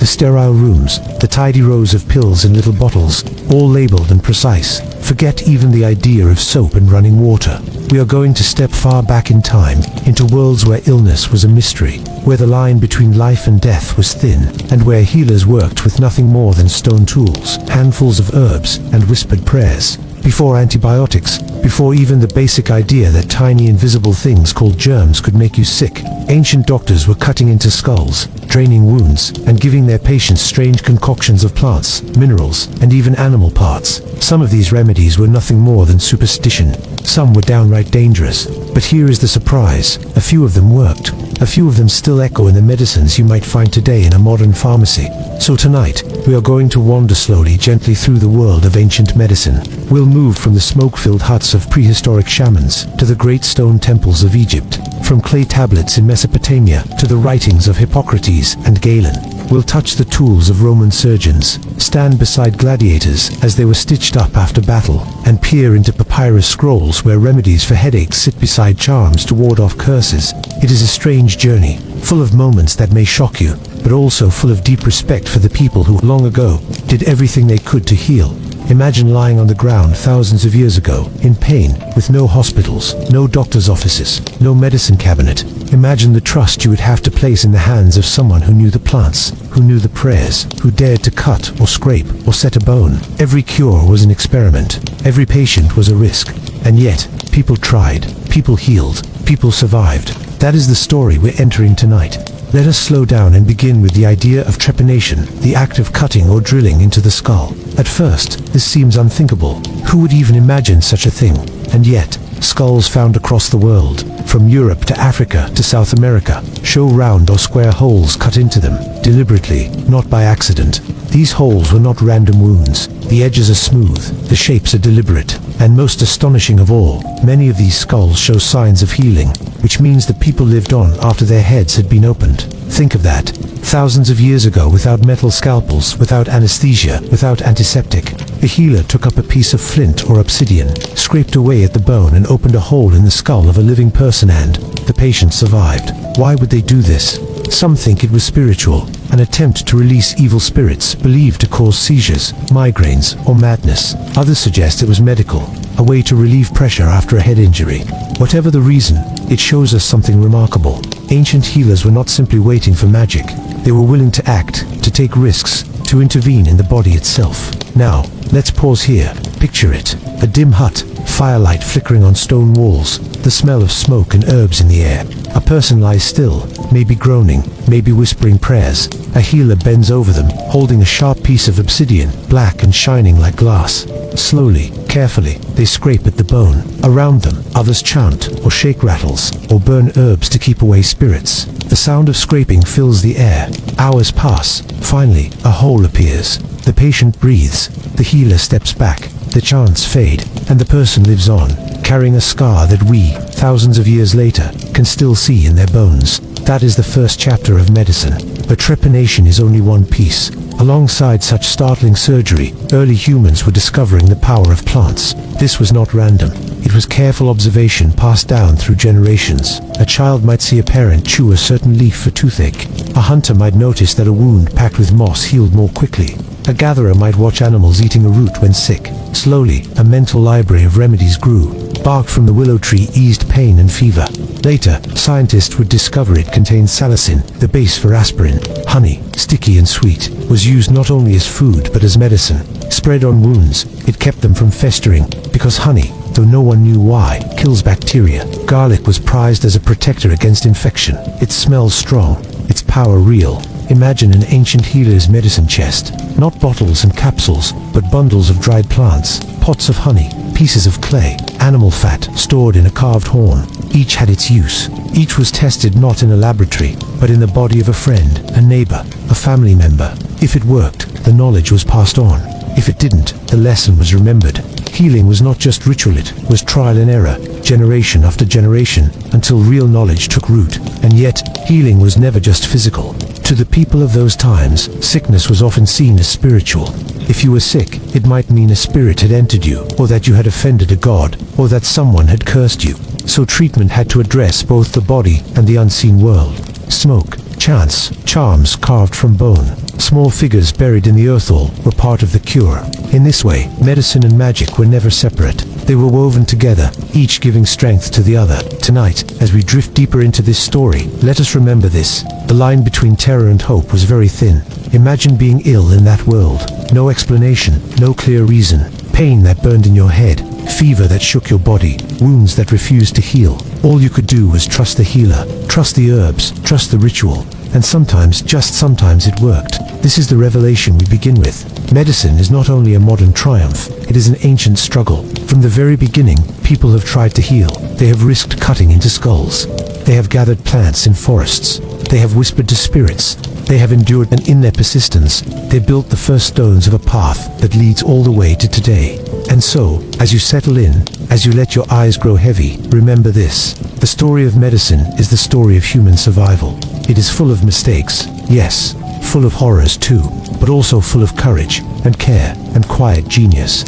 The sterile rooms, the tidy rows of pills in little bottles, all labeled and precise. Forget even the idea of soap and running water. We are going to step far back in time, into worlds where illness was a mystery, where the line between life and death was thin, and where healers worked with nothing more than stone tools, handfuls of herbs, and whispered prayers. Before antibiotics, before even the basic idea that tiny invisible things called germs could make you sick, ancient doctors were cutting into skulls, draining wounds, and giving their patients strange concoctions of plants, minerals, and even animal parts. Some of these remedies were nothing more than superstition. Some were downright dangerous. But here is the surprise. A few of them worked. A few of them still echo in the medicines you might find today in a modern pharmacy. So tonight, we are going to wander slowly, gently through the world of ancient medicine. We'll move from the smoke-filled huts of prehistoric shamans to the great stone temples of Egypt, from clay tablets in Mesopotamia to the writings of Hippocrates and Galen. We'll touch the tools of Roman surgeons, stand beside gladiators as they were stitched up after battle, and peer into papyrus scrolls where remedies for headaches sit beside charms to ward off curses. It is a strange journey, full of moments that may shock you, but also full of deep respect for the people who long ago did everything they could to heal. Imagine lying on the ground thousands of years ago, in pain, with no hospitals, no doctor's offices, no medicine cabinet. Imagine the trust you would have to place in the hands of someone who knew the plants, who knew the prayers, who dared to cut or scrape or set a bone. Every cure was an experiment. Every patient was a risk. And yet, people tried, people healed, people survived. That is the story we're entering tonight. Let us slow down and begin with the idea of trepanation, the act of cutting or drilling into the skull. At first, this seems unthinkable. Who would even imagine such a thing? And yet, skulls found across the world, from Europe to Africa to South America, show round or square holes cut into them, deliberately, not by accident. These holes were not random wounds. The edges are smooth, the shapes are deliberate, and most astonishing of all, many of these skulls show signs of healing, which means that people lived on after their heads had been opened. Think of that. Thousands of years ago, without metal scalpels, without anesthesia, without antiseptic, a healer took up a piece of flint or obsidian, scraped away at the bone and opened a hole in the skull of a living person, and the patient survived. Why would they do this? Some think it was spiritual, an attempt to release evil spirits believed to cause seizures, migraines, or madness. Others suggest it was medical, a way to relieve pressure after a head injury. Whatever the reason, it shows us something remarkable. Ancient healers were not simply waiting for magic. They were willing to act, to take risks, to intervene in the body itself. Now, let's pause here. Picture it. A dim hut, firelight flickering on stone walls, the smell of smoke and herbs in the air. A person lies still, maybe groaning, maybe whispering prayers. A healer bends over them, holding a sharp piece of obsidian, black and shining like glass. Slowly, carefully, they scrape at the bone. Around them, others chant, or shake rattles, or burn herbs to keep away spirits. The sound of scraping fills the air. Hours pass. Finally, a hole appears. The patient breathes. The healer steps back. The chants fade, and the person lives on, carrying a scar that we, thousands of years later, can still see in their bones. That is the first chapter of medicine. But trepanation is only one piece. Alongside such startling surgery, early humans were discovering the power of plants. This was not random. It was careful observation passed down through generations. A child might see a parent chew a certain leaf for toothache. A hunter might notice that a wound packed with moss healed more quickly. A gatherer might watch animals eating a root when sick. Slowly, a mental library of remedies grew. Bark from the willow tree eased pain and fever. Later, scientists would discover it contained salicin, the base for aspirin. Honey, sticky and sweet, was used not only as food but as medicine. Spread on wounds, it kept them from festering, because honey, though no one knew why, kills bacteria. Garlic was prized as a protector against infection. Its smell strong, its power real. Imagine an ancient healer's medicine chest. Not bottles and capsules, but bundles of dried plants, pots of honey, pieces of clay, animal fat stored in a carved horn. Each had its use. Each was tested not in a laboratory, but in the body of a friend, a neighbor, a family member. If it worked, the knowledge was passed on. If it didn't, the lesson was remembered. Healing was not just ritual, it was trial and error, generation after generation, until real knowledge took root. And yet, healing was never just physical. To the people of those times, sickness was often seen as spiritual. If you were sick, it might mean a spirit had entered you, or that you had offended a god, or that someone had cursed you. So treatment had to address both the body and the unseen world. Smoke, chants, charms carved from bone, Small figures buried in the earthall were part of the cure. In this way, medicine and magic were never separate. They were woven together, each giving strength to the other. Tonight, as we drift deeper into this story, let us remember this. The line between terror and hope was very thin. Imagine being ill in that world. No explanation, no clear reason. Pain that burned in your head, fever that shook your body, wounds that refused to heal. All you could do was trust the healer, trust the herbs, trust the ritual. And sometimes, just sometimes, it worked. This is the revelation we begin with. Medicine is not only a modern triumph, it is an ancient struggle. From the very beginning, people have tried to heal. They have risked cutting into skulls. They have gathered plants in forests. They have whispered to spirits. They have endured, and in their persistence, they built the first stones of a path that leads all the way to today. And so, as you settle in, as you let your eyes grow heavy, remember this. The story of medicine is the story of human survival. It is full of mistakes, yes, full of horrors too, but also full of courage and care and quiet genius.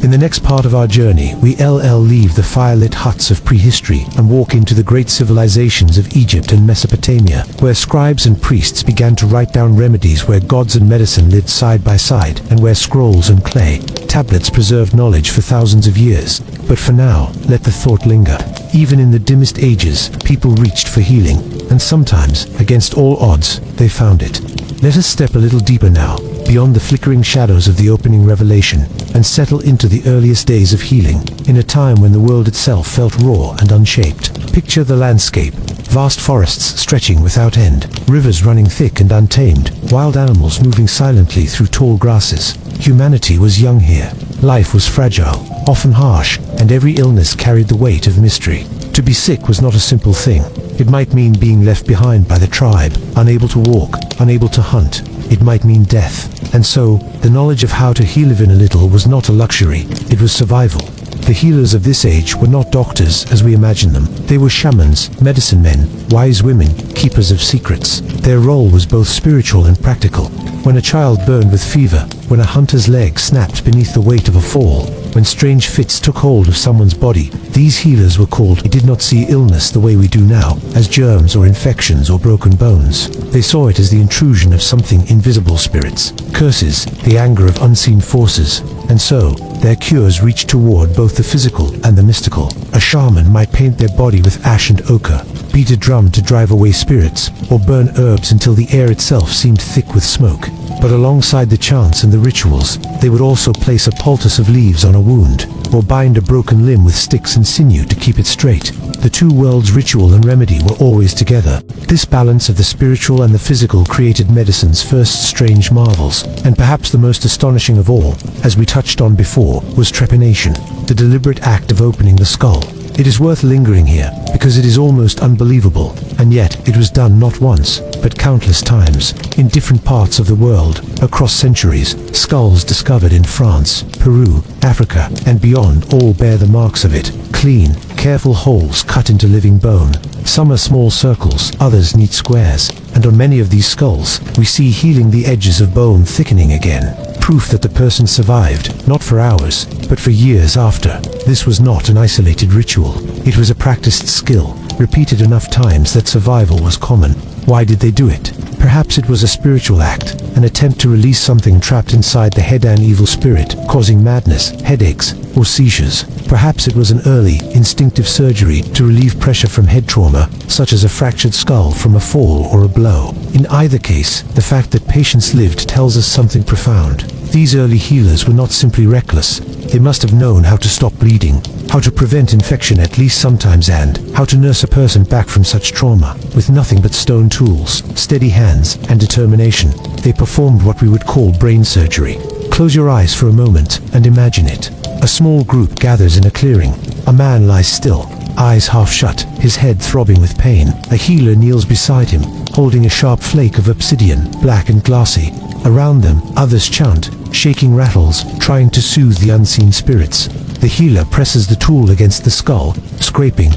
In the next part of our journey, we leave the fire-lit huts of prehistory and walk into the great civilizations of Egypt and Mesopotamia, where scribes and priests began to write down remedies, where gods and medicine lived side by side, and where scrolls and clay, tablets preserved knowledge for thousands of years. But for now, let the thought linger. Even in the dimmest ages, people reached for healing, and sometimes, against all odds, they found it. Let us step a little deeper now, beyond the flickering shadows of the opening revelation, and settle into the earliest days of healing, in a time when the world itself felt raw and unshaped. Picture the landscape. Vast forests stretching without end, rivers running thick and untamed, wild animals moving silently through tall grasses. Humanity was young here. Life was fragile, often harsh, and every illness carried the weight of mystery. To be sick was not a simple thing. It might mean being left behind by the tribe, unable to walk, unable to hunt. It might mean death. And so, the knowledge of how to heal even a little was not a luxury, it was survival. The healers of this age were not doctors as we imagine them. They were shamans, medicine men, wise women, keepers of secrets. Their role was both spiritual and practical. When a child burned with fever, when a hunter's leg snapped beneath the weight of a fall, when strange fits took hold of someone's body, these healers were called. They did not see illness the way we do now, as germs or infections or broken bones. They saw it as the intrusion of something invisible, spirits, curses, the anger of unseen forces. And so, their cures reached toward both the physical and the mystical. A shaman might paint their body with ash and ochre, beat a drum to drive away spirits, or burn herbs until the air itself seemed thick with smoke. But alongside the chants and the rituals, they would also place a poultice of leaves on a wound, or bind a broken limb with sticks and sinew to keep it straight. The two worlds, ritual and remedy, were always together. This balance of the spiritual and the physical created medicine's first strange marvels, and perhaps the most astonishing of all, as we touched on before, was trepanation, the deliberate act of opening the skull. It is worth lingering here, because it is almost unbelievable, and yet it was done not once, but countless times, in different parts of the world, across centuries. Skulls discovered in France, Peru, Africa, and beyond all bear the marks of it. Clean, careful holes cut into living bone. Some are small circles, others neat squares, and on many of these skulls, we see healing the edges of bone thickening again. Proof that the person survived, not for hours, but for years after. This was not an isolated ritual. It was a practiced skill, repeated enough times that survival was common. Why did they do it? Perhaps it was a spiritual act, an attempt to release something trapped inside the head, an evil spirit, causing madness, headaches, or seizures. Perhaps it was an early, instinctive surgery to relieve pressure from head trauma, such as a fractured skull from a fall or a blow. In either case, the fact that patients lived tells us something profound. These early healers were not simply reckless. They must have known how to stop bleeding, how to prevent infection at least sometimes, and how to nurse a person back from such trauma. With nothing but stone tools, steady hands, and determination, they performed what we would call brain surgery. Close your eyes for a moment and imagine it. A small group gathers in a clearing. A man lies still, eyes half shut, his head throbbing with pain. A healer kneels beside him, holding a sharp flake of obsidian, black and glassy. Around them, others chant, shaking rattles, trying to soothe the unseen spirits. The healer presses the tool against the skull, scraping,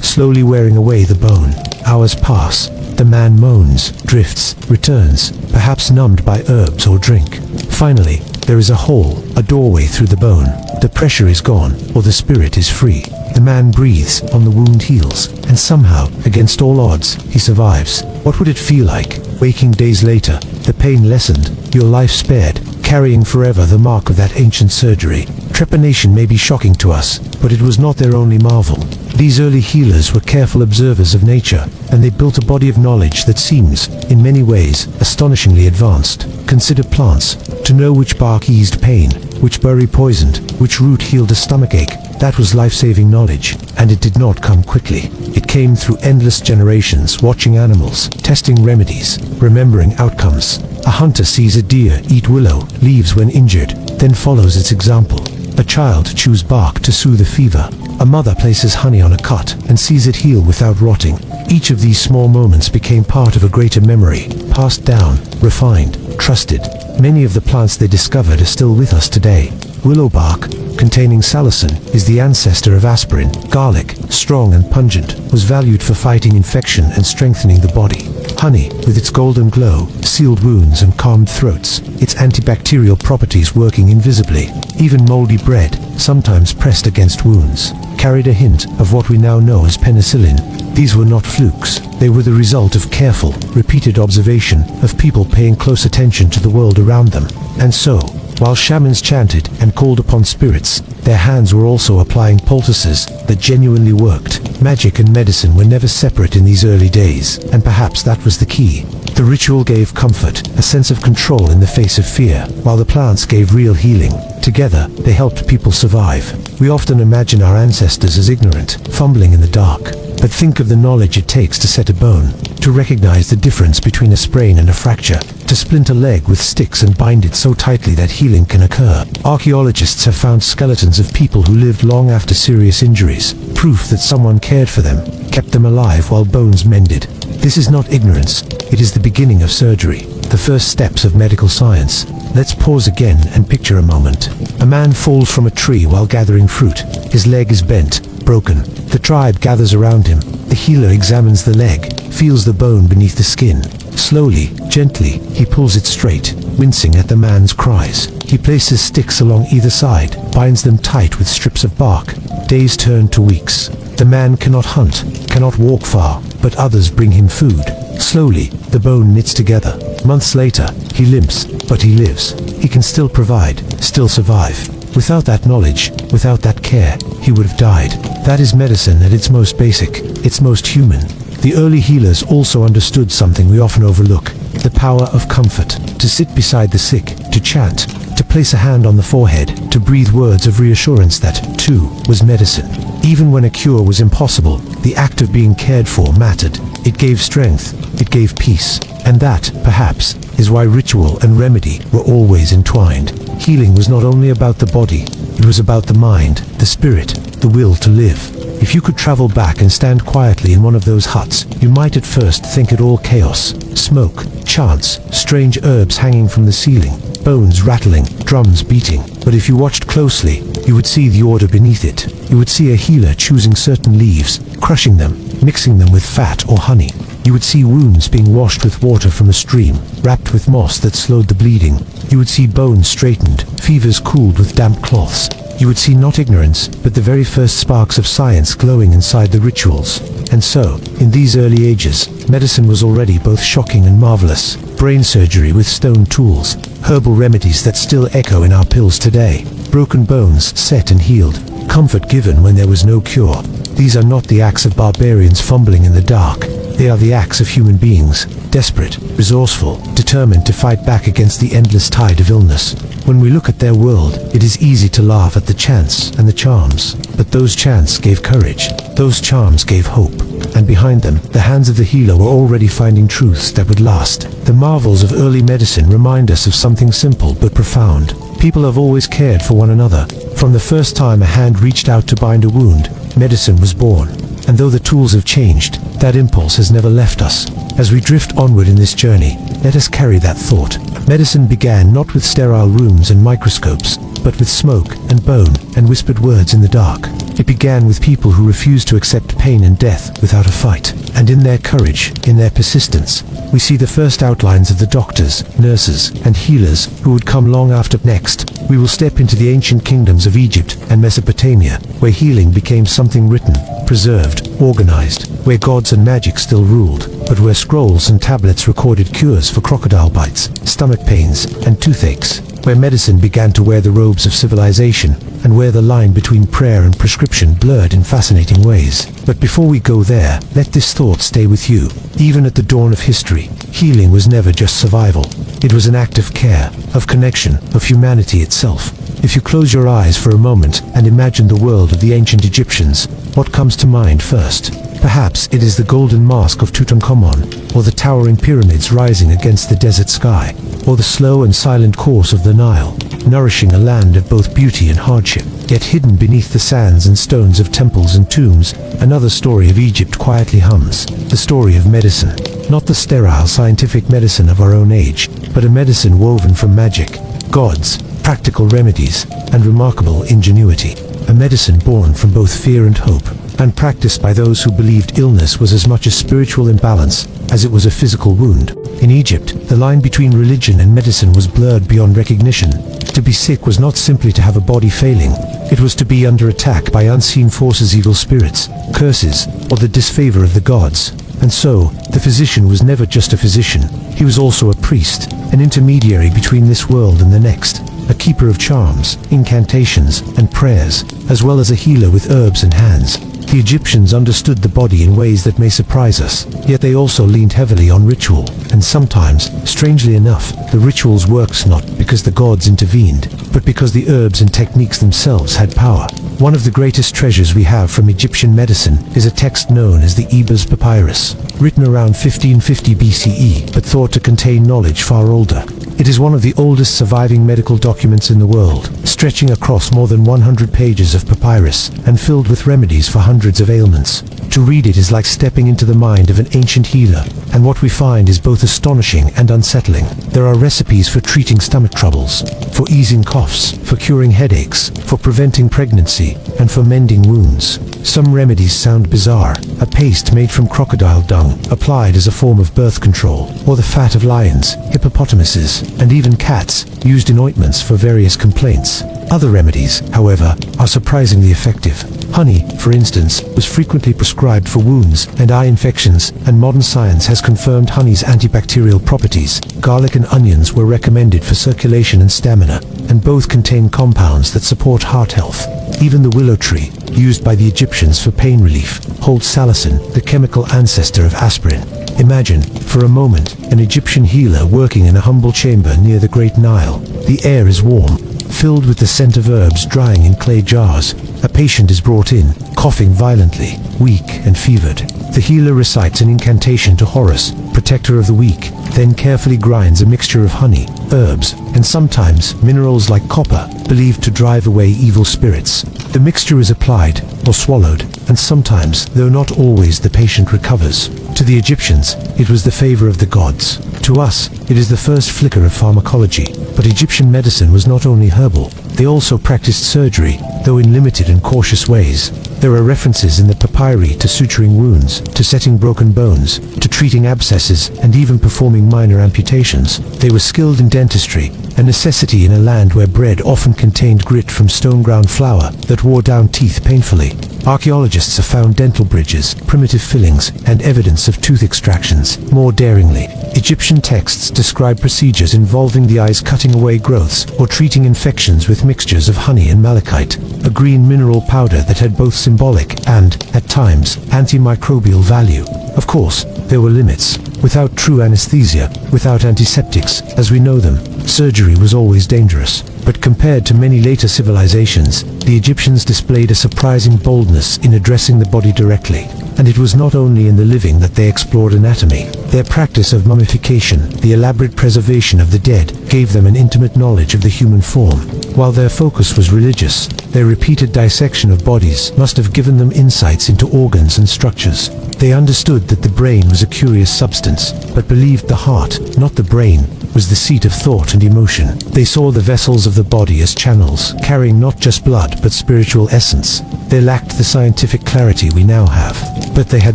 slowly wearing away the bone. Hours pass. The man moans, drifts, returns, perhaps numbed by herbs or drink. Finally, there is a hole, a doorway through the bone. The pressure is gone, or the spirit is free. The man breathes, on the wound heals, and somehow, against all odds, he survives. What would it feel like? Waking days later, the pain lessened, your life spared, carrying forever the mark of that ancient surgery. Trepanation may be shocking to us, but it was not their only marvel. These early healers were careful observers of nature, and they built a body of knowledge that seems, in many ways, astonishingly advanced. Consider plants. To know which bark eased pain, which berry poisoned, which root healed a stomachache, that was life-saving knowledge, and it did not come quickly. It came through endless generations, watching animals, testing remedies, remembering outcomes. A hunter sees a deer eat willow leaves when injured, then follows its example. A child chews bark to soothe a fever. A mother places honey on a cut and sees it heal without rotting. Each of these small moments became part of a greater memory, passed down, refined, trusted. Many of the plants they discovered are still with us today. Willow bark, containing salicin, is the ancestor of aspirin. Garlic, strong and pungent, was valued for fighting infection and strengthening the body. Honey, with its golden glow, sealed wounds and calmed throats, its antibacterial properties working invisibly. Even moldy bread, sometimes pressed against wounds, carried a hint of what we now know as penicillin. These were not flukes. They were the result of careful, repeated observation, of people paying close attention to the world around them. And so, while shamans chanted and called upon spirits, their hands were also applying poultices that genuinely worked. Magic and medicine were never separate in these early days, and perhaps that was the key. The ritual gave comfort, a sense of control in the face of fear, while the plants gave real healing. Together, they helped people survive. We often imagine our ancestors as ignorant, fumbling in the dark. But think of the knowledge it takes to set a bone, to recognize the difference between a sprain and a fracture, to splint a leg with sticks and bind it so tightly that healing can occur. Archaeologists have found skeletons of people who lived long after serious injuries, proof that someone cared for them, kept them alive while bones mended. This is not ignorance, it is the beginning of surgery, the first steps of medical science. Let's pause again and picture a moment. A man falls from a tree while gathering fruit. His leg is bent, broken. The tribe gathers around him. The healer examines the leg, feels the bone beneath the skin. Slowly, gently, he pulls it straight, wincing at the man's cries. He places sticks along either side, binds them tight with strips of bark. Days turn to weeks. The man cannot hunt, cannot walk far, but others bring him food. Slowly, the bone knits together. Months later, he limps, but he lives. He can still provide, still survive. Without that knowledge, without that care, he would have died. That is medicine at its most basic, its most human. The early healers also understood something we often overlook, the power of comfort. To sit beside the sick, to chant, to place a hand on the forehead, to breathe words of reassurance that, too, was medicine. Even when a cure was impossible, the act of being cared for mattered. It gave strength, it gave peace. And that, perhaps, is why ritual and remedy were always entwined. Healing was not only about the body, it was about the mind, the spirit, the will to live. If you could travel back and stand quietly in one of those huts, you might at first think it all chaos. Smoke, chants, strange herbs hanging from the ceiling, bones rattling, drums beating. But if you watched closely, you would see the order beneath it. You would see a healer choosing certain leaves, crushing them, mixing them with fat or honey. You would see wounds being washed with water from a stream, wrapped with moss that slowed the bleeding. You would see bones straightened, fevers cooled with damp cloths. You would see not ignorance, but the very first sparks of science glowing inside the rituals. And so, in these early ages, medicine was already both shocking and marvelous. Brain surgery with stone tools, herbal remedies that still echo in our pills today, broken bones set and healed, comfort given when there was no cure. These are not the acts of barbarians fumbling in the dark. They are the acts of human beings, desperate, resourceful, determined to fight back against the endless tide of illness. When we look at their world, it is easy to laugh at the chants and the charms. But those chants gave courage. Those charms gave hope. And behind them, the hands of the healer were already finding truths that would last. The marvels of early medicine remind us of something simple but profound. People have always cared for one another. From the first time a hand reached out to bind a wound, medicine was born. And though the tools have changed, that impulse has never left us. As we drift onward in this journey, let us carry that thought. Medicine began not with sterile rooms and microscopes, but with smoke and bone and whispered words in the dark. It began with people who refused to accept pain and death without a fight. And in their courage, in their persistence, we see the first outlines of the doctors, nurses, and healers who would come long after. Next, we will step into the ancient kingdoms of Egypt and Mesopotamia, where healing became something written, preserved, organized, where gods and magic still ruled, but where scrolls and tablets recorded cures for crocodile bites, stomach pains, and toothaches, where medicine began to wear the robes of civilization, and where the line between prayer and prescription blurred in fascinating ways. But before we go there, let this thought stay with you. Even at the dawn of history, healing was never just survival. It was an act of care, of connection, of humanity itself. If you close your eyes for a moment and imagine the world of the ancient Egyptians, what comes to mind first? Perhaps it is the golden mask of Tutankhamun, or the towering pyramids rising against the desert sky, or the slow and silent course of the Nile, nourishing a land of both beauty and hardship. Yet hidden beneath the sands and stones of temples and tombs, another story of Egypt quietly hums, the story of medicine. Not the sterile scientific medicine of our own age, but a medicine woven from magic, gods, practical remedies, and remarkable ingenuity. A medicine born from both fear and hope, and practiced by those who believed illness was as much a spiritual imbalance as it was a physical wound. In Egypt, the line between religion and medicine was blurred beyond recognition. To be sick was not simply to have a body failing. It was to be under attack by unseen forces, evil spirits, curses, or the disfavor of the gods. And so, the physician was never just a physician. He was also a priest, an intermediary between this world and the next, a keeper of charms, incantations, and prayers, as well as a healer with herbs and hands. The Egyptians understood the body in ways that may surprise us, yet they also leaned heavily on ritual, and sometimes, strangely enough, the rituals worked not because the gods intervened, but because the herbs and techniques themselves had power. One of the greatest treasures we have from Egyptian medicine is a text known as the Ebers Papyrus, written around 1550 BCE, but thought to contain knowledge far older. It is one of the oldest surviving medical documents in the world, stretching across more than 100 pages of papyrus and filled with remedies for hundreds of ailments. To read it is like stepping into the mind of an ancient healer, and what we find is both astonishing and unsettling. There are recipes for treating stomach troubles, for easing coughs, for curing headaches, for preventing pregnancy, and for mending wounds. Some remedies sound bizarre: a paste made from crocodile dung, applied as a form of birth control, or the fat of lions, hippopotamuses, and even cats, used in ointments for various complaints. Other remedies, however, are surprisingly effective. Honey, for instance, was frequently prescribed for wounds and eye infections, and modern science has confirmed honey's antibacterial properties. Garlic and onions were recommended for circulation and stamina, and both contain compounds that support heart health. Even the willow tree, used by the Egyptians for pain relief, holds salicin, the chemical ancestor of aspirin. Imagine, for a moment, an Egyptian healer working in a humble chamber near the Great Nile. The air is warm, filled with the scent of herbs drying in clay jars. A patient is brought in, coughing violently, weak and fevered. The healer recites an incantation to Horus, protector of the weak, then carefully grinds a mixture of honey, herbs, and sometimes minerals like copper, believed to drive away evil spirits. The mixture is applied, or swallowed, and sometimes, though not always, the patient recovers. To the Egyptians, it was the favor of the gods. To us, it is the first flicker of pharmacology. But Egyptian medicine was not only herbal, they also practiced surgery, though in limited and cautious ways. There are references in the papyri to suturing wounds, to setting broken bones, to treating abscesses, and even performing minor amputations. They were skilled in dentistry, a necessity in a land where bread often contained grit from stone-ground flour that wore down teeth painfully. Archaeologists have found dental bridges, primitive fillings, and evidence of tooth extractions. More daringly, Egyptian texts describe procedures involving the eyes cutting away growths or treating infections with mixtures of honey and malachite, a green mineral powder that had both symbolic and, at times, antimicrobial value. Of course, there were limits. Without true anesthesia, without antiseptics, as we know them, surgery was always dangerous. But compared to many later civilizations, the Egyptians displayed a surprising boldness in addressing the body directly. And it was not only in the living that they explored anatomy. Their practice of mummification, the elaborate preservation of the dead, gave them an intimate knowledge of the human form. While their focus was religious, their repeated dissection of bodies must have given them insights into organs and structures. They understood that the brain was a curious substance, but believed the heart, not the brain, was the seat of thought and emotion. They saw the vessels of the body as channels, carrying not just blood but spiritual essence. They lacked the scientific clarity we now have. But they had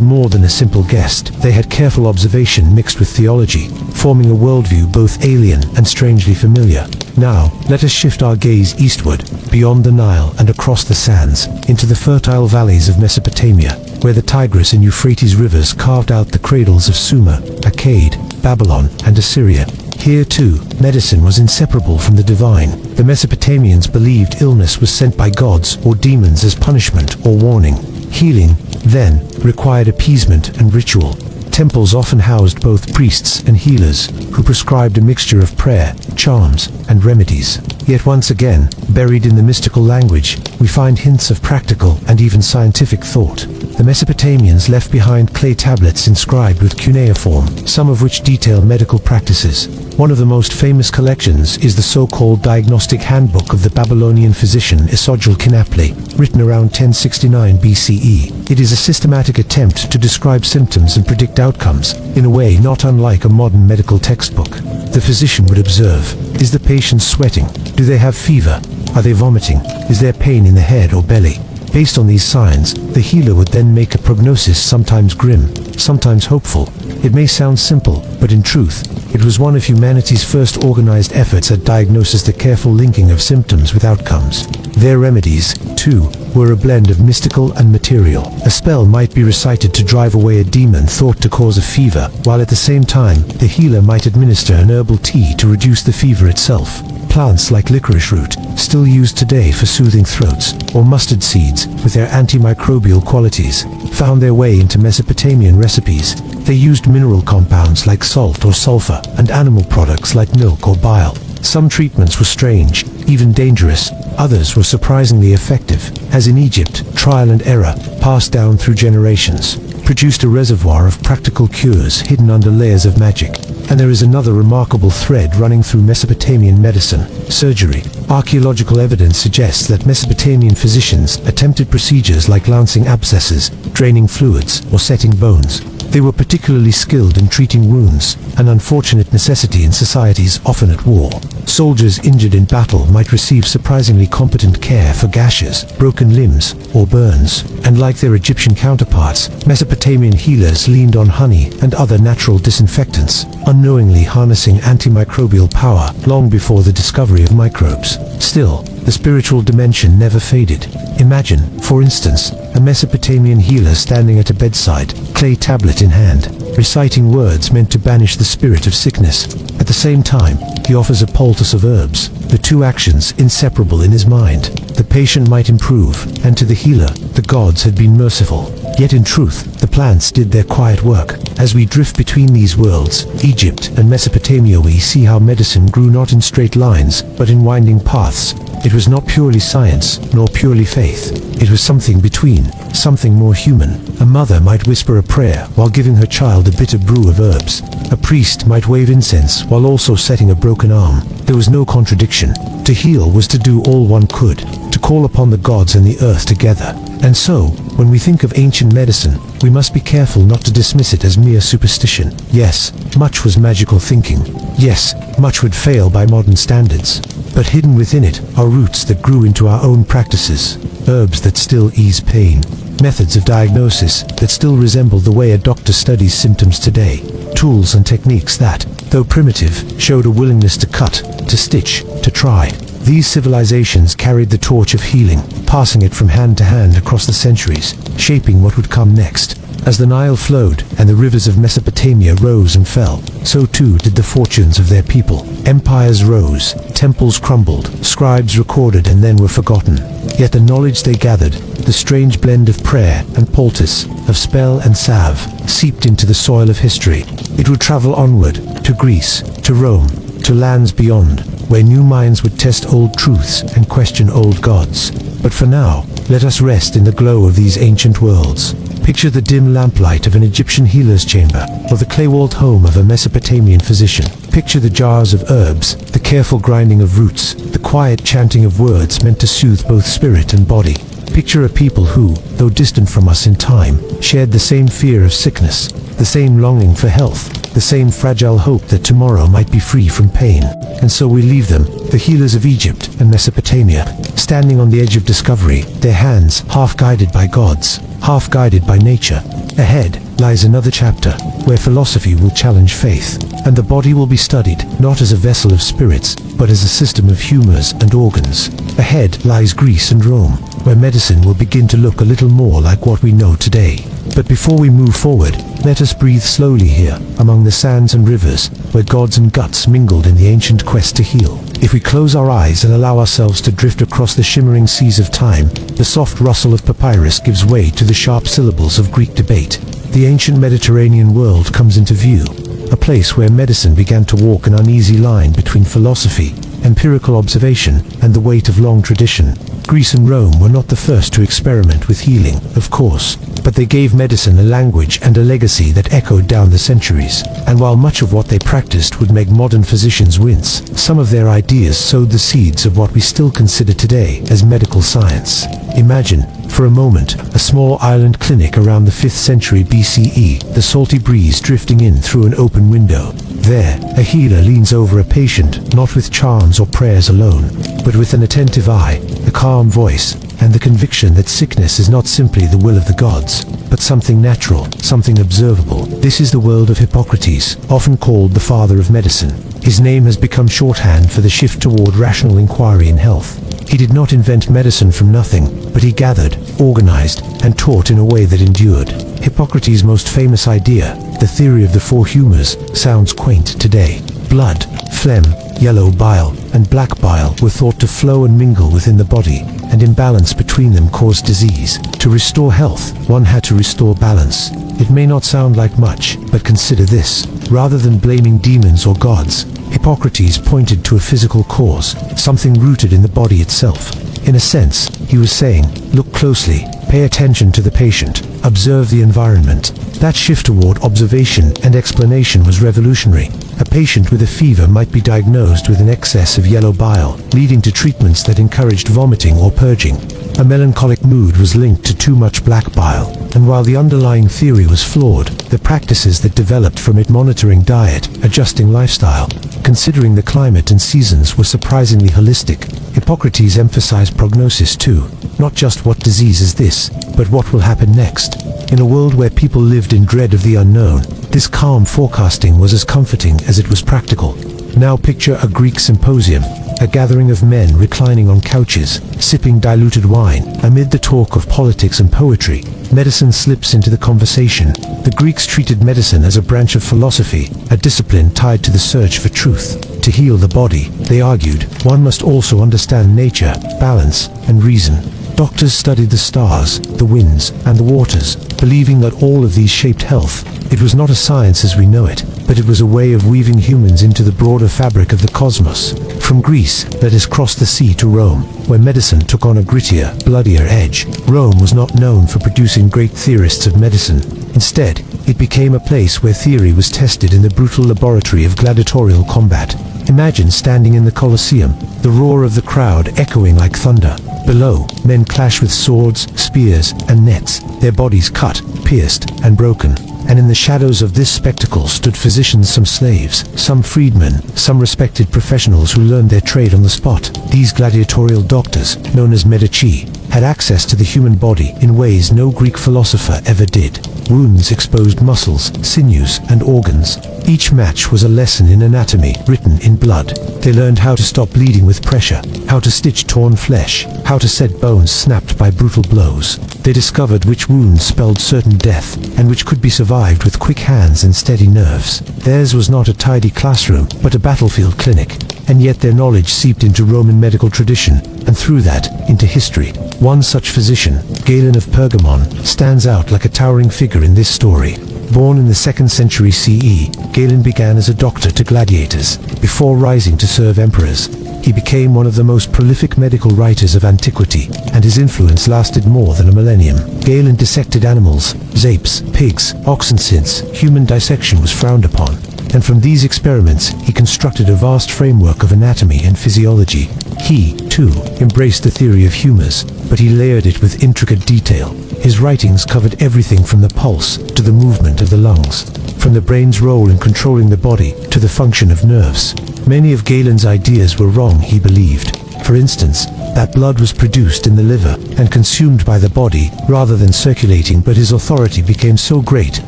more than a simple guest. They had careful observation mixed with theology, forming a worldview both alien and strangely familiar. Now, let us shift our gaze eastward, beyond the Nile and across the sands, into the fertile valleys of Mesopotamia, where the Tigris and Euphrates rivers carved out the cradles of Sumer, Akkad, Babylon, and Assyria. Here too, medicine was inseparable from the divine. The Mesopotamians believed illness was sent by gods or demons as punishment or warning. Healing, then, required appeasement and ritual. Temples often housed both priests and healers, who prescribed a mixture of prayer, charms, and remedies. Yet once again, buried in the mystical language, we find hints of practical and even scientific thought. The Mesopotamians left behind clay tablets inscribed with cuneiform, some of which detail medical practices. One of the most famous collections is the so-called Diagnostic Handbook of the Babylonian physician Esogil-Kinapli, written around 1069 BCE. It is a systematic attempt to describe symptoms and predict outcomes, in a way not unlike a modern medical textbook. The physician would observe: is the patient sweating? Do they have fever? Are they vomiting? Is there pain in the head or belly? Based on these signs, the healer would then make a prognosis, sometimes grim, sometimes hopeful. It may sound simple, but in truth, it was one of humanity's first organized efforts at diagnosis, the careful linking of symptoms with outcomes. Their remedies, too, were a blend of mystical and material. A spell might be recited to drive away a demon thought to cause a fever, while at the same time, the healer might administer an herbal tea to reduce the fever itself. Plants like licorice root, still used today for soothing throats, or mustard seeds, with their antimicrobial qualities, found their way into Mesopotamian recipes. They used mineral compounds like salt or sulfur, and animal products like milk or bile. Some treatments were strange, even dangerous. Others were surprisingly effective. As in Egypt, trial and error, passed down through generations, produced a reservoir of practical cures hidden under layers of magic. And there is another remarkable thread running through Mesopotamian medicine: surgery. Archaeological evidence suggests that Mesopotamian physicians attempted procedures like lancing abscesses, draining fluids, or setting bones. They were particularly skilled in treating wounds, an unfortunate necessity in societies often at war. Soldiers injured in battle might receive surprisingly competent care for gashes, broken limbs, or burns. And like their Egyptian counterparts, Mesopotamian healers leaned on honey and other natural disinfectants, unknowingly harnessing antimicrobial power long before the discovery of microbes. Still, the spiritual dimension never faded. Imagine, for instance, a Mesopotamian healer standing at a bedside, clay tablet in hand, reciting words meant to banish the spirit of sickness. At the same time, he offers a poultice of herbs, the two actions inseparable in his mind. The patient might improve, and to the healer, the gods had been merciful. Yet in truth, the plants did their quiet work. As we drift between these worlds, Egypt and Mesopotamia, we see how medicine grew not in straight lines, but in winding paths. It was not purely science, nor purely faith. It was something between, something more human. A mother might whisper a prayer while giving her child a bitter brew of herbs. A priest might wave incense while also setting a broken arm. There was no contradiction. To heal was to do all one could, to call upon the gods and the earth together. And so, when we think of ancient medicine, we must be careful not to dismiss it as mere superstition. Yes, much was magical thinking. Yes, much would fail by modern standards. But hidden within it are roots that grew into our own practices, herbs that still ease pain, methods of diagnosis that still resemble the way a doctor studies symptoms today, tools and techniques that, though primitive, showed a willingness to cut, to stitch, to try. These civilizations carried the torch of healing, passing it from hand to hand across the centuries, shaping what would come next. As the Nile flowed and the rivers of Mesopotamia rose and fell, so too did the fortunes of their people. Empires rose, temples crumbled, scribes recorded and then were forgotten. Yet the knowledge they gathered, the strange blend of prayer and poultice, of spell and salve, seeped into the soil of history. It would travel onward, to Greece, to Rome, to lands beyond, where new minds would test old truths and question old gods. But for now, let us rest in the glow of these ancient worlds. Picture the dim lamplight of an Egyptian healer's chamber, or the clay-walled home of a Mesopotamian physician. Picture the jars of herbs, the careful grinding of roots, the quiet chanting of words meant to soothe both spirit and body. Picture a people who, though distant from us in time, shared the same fear of sickness, the same longing for health, the same fragile hope that tomorrow might be free from pain. And so we leave them, the healers of Egypt and Mesopotamia, standing on the edge of discovery, their hands half guided by gods, half guided by nature. Ahead lies another chapter, where philosophy will challenge faith, and the body will be studied, not as a vessel of spirits, but as a system of humors and organs. Ahead lies Greece and Rome, where medicine will begin to look a little more like what we know today. But before we move forward, let us breathe slowly here, among the sands and rivers, where gods and guts mingled in the ancient quest to heal. If we close our eyes and allow ourselves to drift across the shimmering seas of time, the soft rustle of papyrus gives way to the sharp syllables of Greek debate. The ancient Mediterranean world comes into view, a place where medicine began to walk an uneasy line between philosophy, empirical observation, and the weight of long tradition. Greece and Rome were not the first to experiment with healing, of course, but they gave medicine a language and a legacy that echoed down the centuries. And while much of what they practiced would make modern physicians wince, some of their ideas sowed the seeds of what we still consider today as medical science. Imagine, for a moment, a small island clinic around the 5th century BCE, the salty breeze drifting in through an open window. There, a healer leans over a patient, not with charms or prayers alone, but with an attentive eye, a calm voice, and the conviction that sickness is not simply the will of the gods, but something natural, something observable. This is the world of Hippocrates, often called the father of medicine. His name has become shorthand for the shift toward rational inquiry in health. He did not invent medicine from nothing, but he gathered, organized, and taught in a way that endured. Hippocrates' most famous idea, the theory of the four humors, sounds quaint today. Blood, phlegm, yellow bile, and black bile were thought to flow and mingle within the body, and imbalance between them caused disease. To restore health, one had to restore balance. It may not sound like much, but consider this. Rather than blaming demons or gods, Hippocrates pointed to a physical cause, something rooted in the body itself. In a sense, he was saying, look closely, pay attention to the patient, observe the environment. That shift toward observation and explanation was revolutionary. A patient with a fever might be diagnosed with an excess of yellow bile, leading to treatments that encouraged vomiting or purging. A melancholic mood was linked to too much black bile, and while the underlying theory was flawed, the practices that developed from it, monitoring diet, adjusting lifestyle, considering the climate and seasons, were surprisingly holistic. Hippocrates emphasized prognosis too, not just what disease is this, but what will happen next. In a world where people lived in dread of the unknown, this calm forecasting was as comforting as it was practical. Now picture a Greek symposium, a gathering of men reclining on couches, sipping diluted wine. Amid the talk of politics and poetry, medicine slips into the conversation. The Greeks treated medicine as a branch of philosophy, a discipline tied to the search for truth. To heal the body, they argued, one must also understand nature, balance, and reason. Doctors studied the stars, the winds, and the waters, believing that all of these shaped health. It was not a science as we know it, but it was a way of weaving humans into the broader fabric of the cosmos. From Greece, let us cross the sea to Rome, where medicine took on a grittier, bloodier edge. Rome was not known for producing great theorists of medicine. Instead, it became a place where theory was tested in the brutal laboratory of gladiatorial combat. Imagine standing in the Colosseum, the roar of the crowd echoing like thunder. Below, men clash with swords, spears, and nets, their bodies cut, pierced, and broken. And in the shadows of this spectacle stood physicians, some slaves, some freedmen, some respected professionals who learned their trade on the spot. These gladiatorial doctors, known as medici, had access to the human body in ways no Greek philosopher ever did. Wounds exposed muscles, sinews, and organs. Each match was a lesson in anatomy, written in blood. They learned how to stop bleeding with pressure, how to stitch torn flesh, how to set bones snapped by brutal blows. They discovered which wounds spelled certain death, and which could be survived with quick hands and steady nerves. Theirs was not a tidy classroom, but a battlefield clinic. And yet their knowledge seeped into Roman medical tradition, and through that, into history. One such physician, Galen of Pergamon, stands out like a towering figure in this story. Born in the 2nd century CE, Galen began as a doctor to gladiators. Before rising to serve emperors, he became one of the most prolific medical writers of antiquity, and his influence lasted more than a millennium. Galen dissected animals, apes, pigs, oxen. Since human dissection was frowned upon, and from these experiments he constructed a vast framework of anatomy and physiology. He, too, embraced the theory of humors, but he layered it with intricate detail. His writings covered everything from the pulse to the movement of the lungs, from the brain's role in controlling the body to the function of nerves. Many of Galen's ideas were wrong, he believed. For instance, that blood was produced in the liver and consumed by the body rather than circulating, but his authority became so great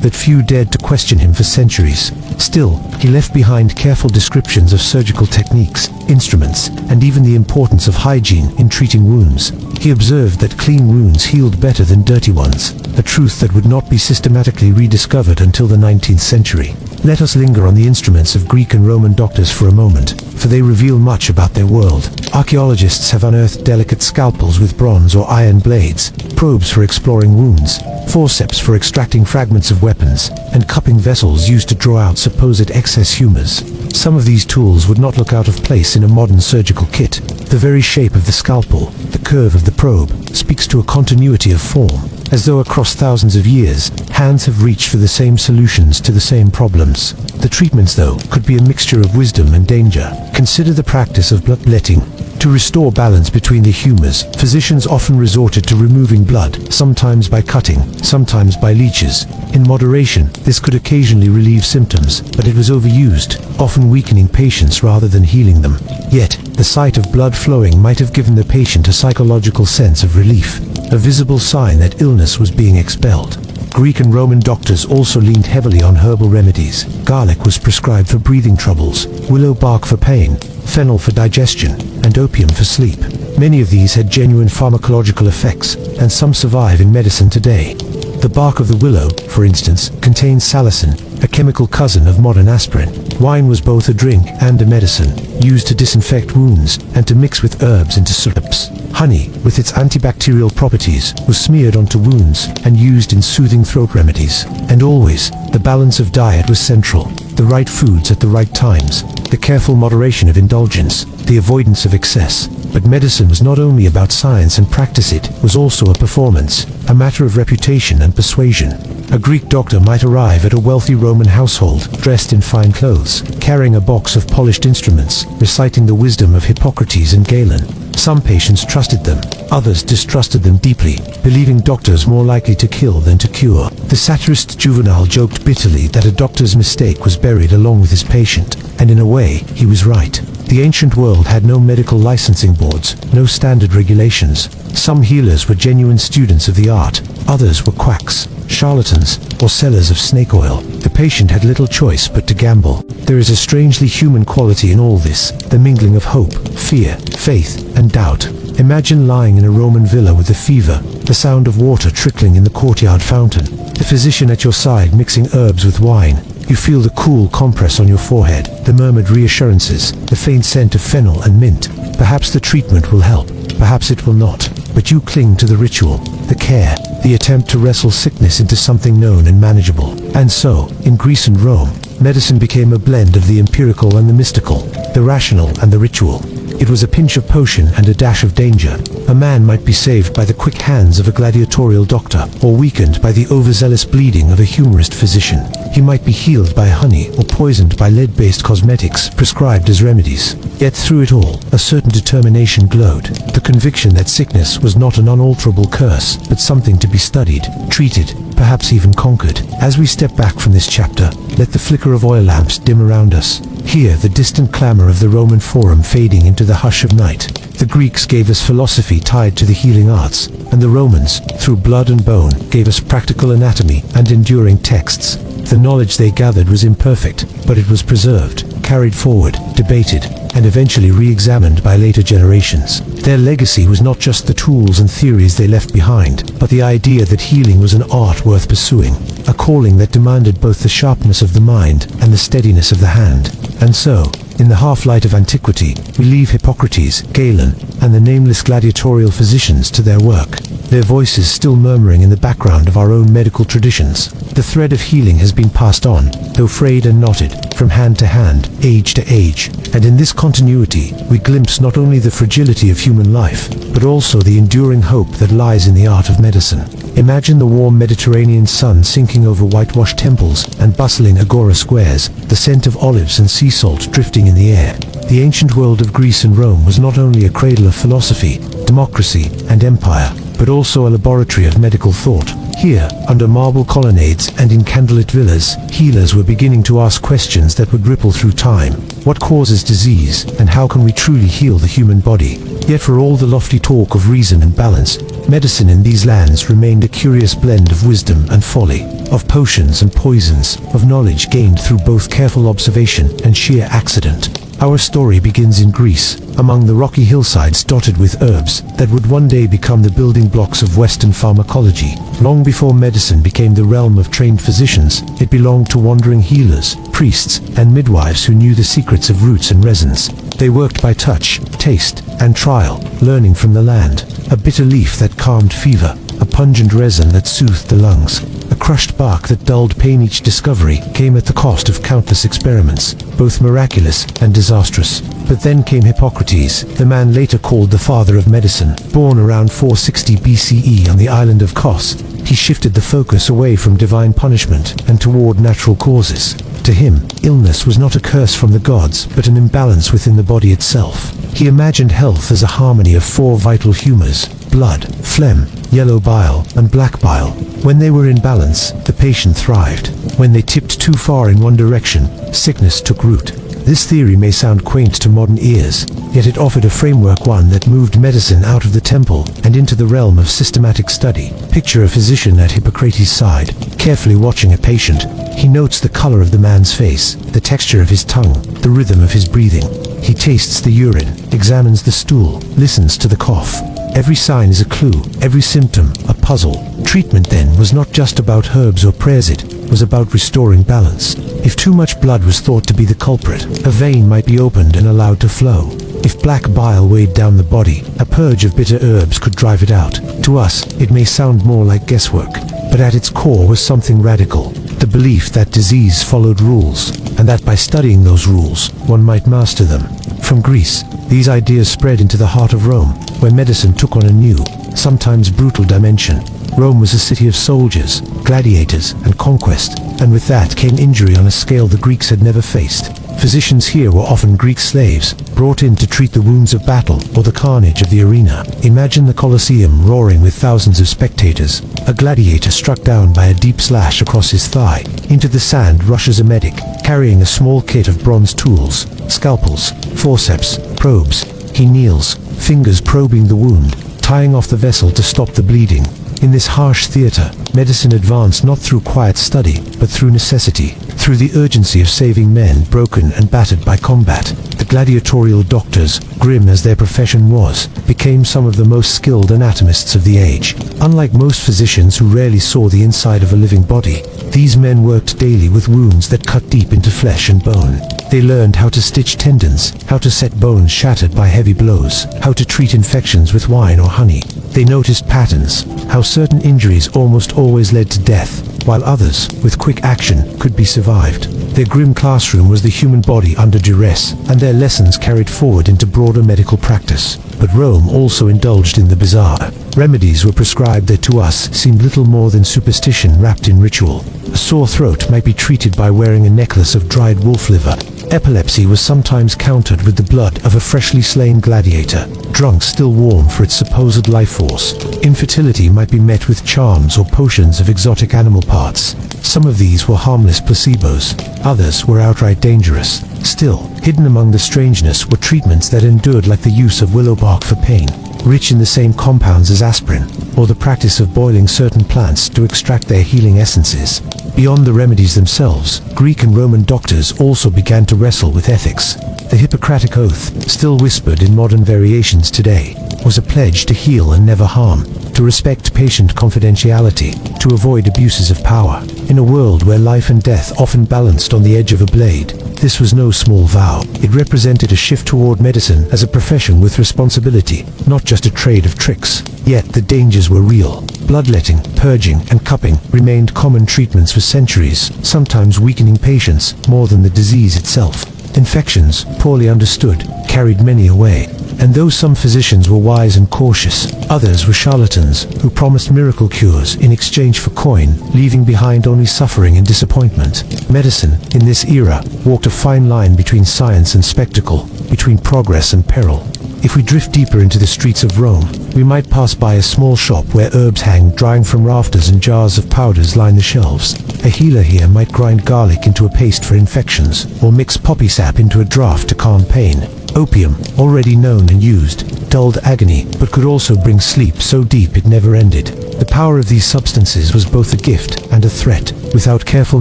that few dared to question him for centuries. Still, he left behind careful descriptions of surgical techniques, instruments, and even the importance of hygiene in treating wounds. He observed that clean wounds healed better than dirty ones, a truth that would not be systematically rediscovered until the 19th century. Let us linger on the instruments of Greek and Roman doctors for a moment, for they reveal much about their world. Archaeologists have unearthed delicate scalpels with bronze or iron blades, probes for exploring wounds, forceps for extracting fragments of weapons, and cupping vessels used to draw out supposed excess humors. Some of these tools would not look out of place in a modern surgical kit. The very shape of the scalpel, the curve of the probe, speaks to a continuity of form, as though across thousands of years, hands have reached for the same solutions to the same problems. The treatments, though, could be a mixture of wisdom and danger. Consider the practice of bloodletting. To restore balance between the humors, physicians often resorted to removing blood, sometimes by cutting, sometimes by leeches. In moderation, this could occasionally relieve symptoms, but it was overused, often weakening patients rather than healing them. Yet, the sight of blood flowing might have given the patient a psychological sense of relief, a visible sign that illness was being expelled. Greek and Roman doctors also leaned heavily on herbal remedies. Garlic was prescribed for breathing troubles, willow bark for pain, fennel for digestion, and opium for sleep. Many of these had genuine pharmacological effects, and some survive in medicine today. The bark of the willow, for instance, contains salicin, a chemical cousin of modern aspirin. Wine was both a drink and a medicine, used to disinfect wounds and to mix with herbs into syrups. Honey, with its antibacterial properties, was smeared onto wounds and used in soothing throat remedies. And always, the balance of diet was central. The right foods at the right times, the careful moderation of indulgence, the avoidance of excess. But medicine was not only about science and practice, it was also a performance, a matter of reputation and persuasion. A Greek doctor might arrive at a wealthy Roman household, dressed in fine clothes, carrying a box of polished instruments, reciting the wisdom of Hippocrates and Galen. Some patients trusted them, others distrusted them deeply, believing doctors more likely to kill than to cure. The satirist Juvenal joked bitterly that a doctor's mistake was buried along with his patient, and in a way, he was right. The ancient world had no medical licensing boards, no standard regulations. Some healers were genuine students of the art, others were quacks, charlatans, or sellers of snake oil. The patient had little choice but to gamble. There is a strangely human quality in all this, the mingling of hope, fear, faith, and doubt. Imagine lying in a Roman villa with a fever, the sound of water trickling in the courtyard fountain, the physician at your side mixing herbs with wine. You feel the cool compress on your forehead, the murmured reassurances, the faint scent of fennel and mint. Perhaps the treatment will help, perhaps it will not, but you cling to the ritual, the care, the attempt to wrestle sickness into something known and manageable. And so, in Greece and Rome, medicine became a blend of the empirical and the mystical, the rational and the ritual. It was a pinch of potion and a dash of danger. A man might be saved by the quick hands of a gladiatorial doctor, or weakened by the overzealous bleeding of a humorist physician. He might be healed by honey or poisoned by lead-based cosmetics prescribed as remedies. Yet through it all, a certain determination glowed, the conviction that sickness was not an unalterable curse, but something to be studied, treated, perhaps even conquered. As we step back from this chapter, let the flicker of oil lamps dim around us. Hear the distant clamor of the Roman Forum fading into the hush of night. The Greeks gave us philosophy tied to the healing arts, and the Romans, through blood and bone, gave us practical anatomy and enduring texts. The knowledge they gathered was imperfect, but it was preserved, carried forward, debated, and eventually re-examined by later generations. Their legacy was not just the tools and theories they left behind, but the idea that healing was an art worth pursuing, a calling that demanded both the sharpness of the mind and the steadiness of the hand. And so, in the half-light of antiquity, we leave Hippocrates, Galen, and the nameless gladiatorial physicians to their work, their voices still murmuring in the background of our own medical traditions. The thread of healing has been passed on, though frayed and knotted, from hand to hand, age to age, and in this continuity, we glimpse not only the fragility of human life, but also the enduring hope that lies in the art of medicine. Imagine the warm Mediterranean sun sinking over whitewashed temples and bustling agora squares, the scent of olives and sea salt drifting in the air. The ancient world of Greece and Rome was not only a cradle of philosophy, democracy, and empire, but also a laboratory of medical thought. Here, under marble colonnades and in candlelit villas, healers were beginning to ask questions that would ripple through time. What causes disease, and how can we truly heal the human body? Yet for all the lofty talk of reason and balance, medicine in these lands remained a curious blend of wisdom and folly, of potions and poisons, of knowledge gained through both careful observation and sheer accident. Our story begins in Greece, among the rocky hillsides dotted with herbs that would one day become the building blocks of Western pharmacology. Long before medicine became the realm of trained physicians, it belonged to wandering healers, priests, and midwives who knew the secrets of roots and resins. They worked by touch, taste, and trial, learning from the land. A bitter leaf that calmed fever, a pungent resin that soothed the lungs, a crushed bark that dulled pain. Each discovery came at the cost of countless experiments, both miraculous and disastrous. But then came Hippocrates, the man later called the father of medicine. Born around 460 BCE on the island of Kos, he shifted the focus away from divine punishment and toward natural causes. To him, illness was not a curse from the gods, but an imbalance within the body itself. He imagined health as a harmony of four vital humors: blood, phlegm, yellow bile, and black bile. When they were in balance, the patient thrived. When they tipped too far in one direction, sickness took root. This theory may sound quaint to modern ears, yet it offered a framework, one that moved medicine out of the temple and into the realm of systematic study. Picture a physician at Hippocrates' side, carefully watching a patient. He notes the color of the man's face, the texture of his tongue, the rhythm of his breathing. He tastes the urine, examines the stool, listens to the cough. Every sign is a clue, every symptom a puzzle. Treatment then was not just about herbs or prayers, it was about restoring balance. If too much blood was thought to be the culprit, a vein might be opened and allowed to flow. If black bile weighed down the body, a purge of bitter herbs could drive it out. To us, it may sound more like guesswork, but at its core was something radical. The belief that disease followed rules, and that by studying those rules, one might master them. From Greece, these ideas spread into the heart of Rome, where medicine took on a new, sometimes brutal dimension. Rome was a city of soldiers, gladiators, and conquest, and with that came injury on a scale the Greeks had never faced. Physicians here were often Greek slaves, brought in to treat the wounds of battle or the carnage of the arena. Imagine the Colosseum roaring with thousands of spectators. A gladiator struck down by a deep slash across his thigh. Into the sand rushes a medic, carrying a small kit of bronze tools, scalpels, forceps, probes. He kneels, fingers probing the wound, tying off the vessel to stop the bleeding. In this harsh theater, medicine advanced not through quiet study, but through necessity, through the urgency of saving men broken and battered by combat. The gladiatorial doctors, grim as their profession was, became some of the most skilled anatomists of the age. Unlike most physicians who rarely saw the inside of a living body, these men worked daily with wounds that cut deep into flesh and bone. They learned how to stitch tendons, how to set bones shattered by heavy blows, how to treat infections with wine or honey. They noticed patterns, how certain injuries almost always led to death, while others, with quick action, could be survived. Their grim classroom was the human body under duress, and their lessons carried forward into broader medical practice. But Rome also indulged in the bizarre. Remedies were prescribed that to us seemed little more than superstition wrapped in ritual. A sore throat might be treated by wearing a necklace of dried wolf liver. Epilepsy was sometimes countered with the blood of a freshly slain gladiator, drunk still warm for its supposed life force. Infertility might be met with charms or potions of exotic animal parts. Some of these were harmless placebos, others were outright dangerous. Still, hidden among the strangeness were treatments that endured, like the use of willow bark for pain, rich in the same compounds as aspirin, or the practice of boiling certain plants to extract their healing essences. Beyond the remedies themselves, Greek and Roman doctors also began to wrestle with ethics. The Hippocratic Oath, still whispered in modern variations today, was a pledge to heal and never harm, to respect patient confidentiality, to avoid abuses of power. In a world where life and death often balanced on the edge of a blade, this was no small vow. It represented a shift toward medicine as a profession with responsibility, not just a trade of tricks. Yet the dangers were real. Bloodletting, purging, and cupping remained common treatments for centuries, sometimes weakening patients more than the disease itself. Infections, poorly understood, carried many away. And though some physicians were wise and cautious, others were charlatans who promised miracle cures in exchange for coin, leaving behind only suffering and disappointment. Medicine, in this era, walked a fine line between science and spectacle, between progress and peril. If we drift deeper into the streets of Rome, we might pass by a small shop where herbs hang drying from rafters and jars of powders line the shelves. A healer here might grind garlic into a paste for infections, or mix poppy sap into a draught to calm pain. Opium, already known and used, dulled agony, but could also bring sleep so deep it never ended. The power of these substances was both a gift and a threat. Without careful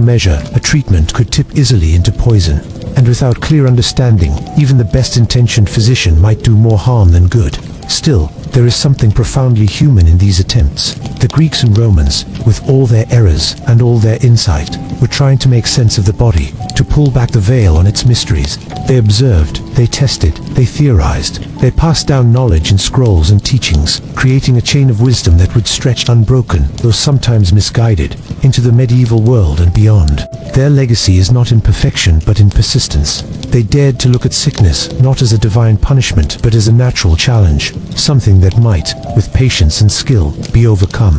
measure, a treatment could tip easily into poison. And without clear understanding, even the best-intentioned physician might do more harm than good. Still, there is something profoundly human in these attempts. The Greeks and Romans, with all their errors and all their insight, were trying to make sense of the body, to pull back the veil on its mysteries. They observed, they tested, they theorized. They passed down knowledge in scrolls and teachings, creating a chain of wisdom that would stretch unbroken, though sometimes misguided, into the medieval world and beyond. Their legacy is not in perfection but in persistence. They dared to look at sickness not as a divine punishment but as a natural challenge, something that might, with patience and skill, be overcome.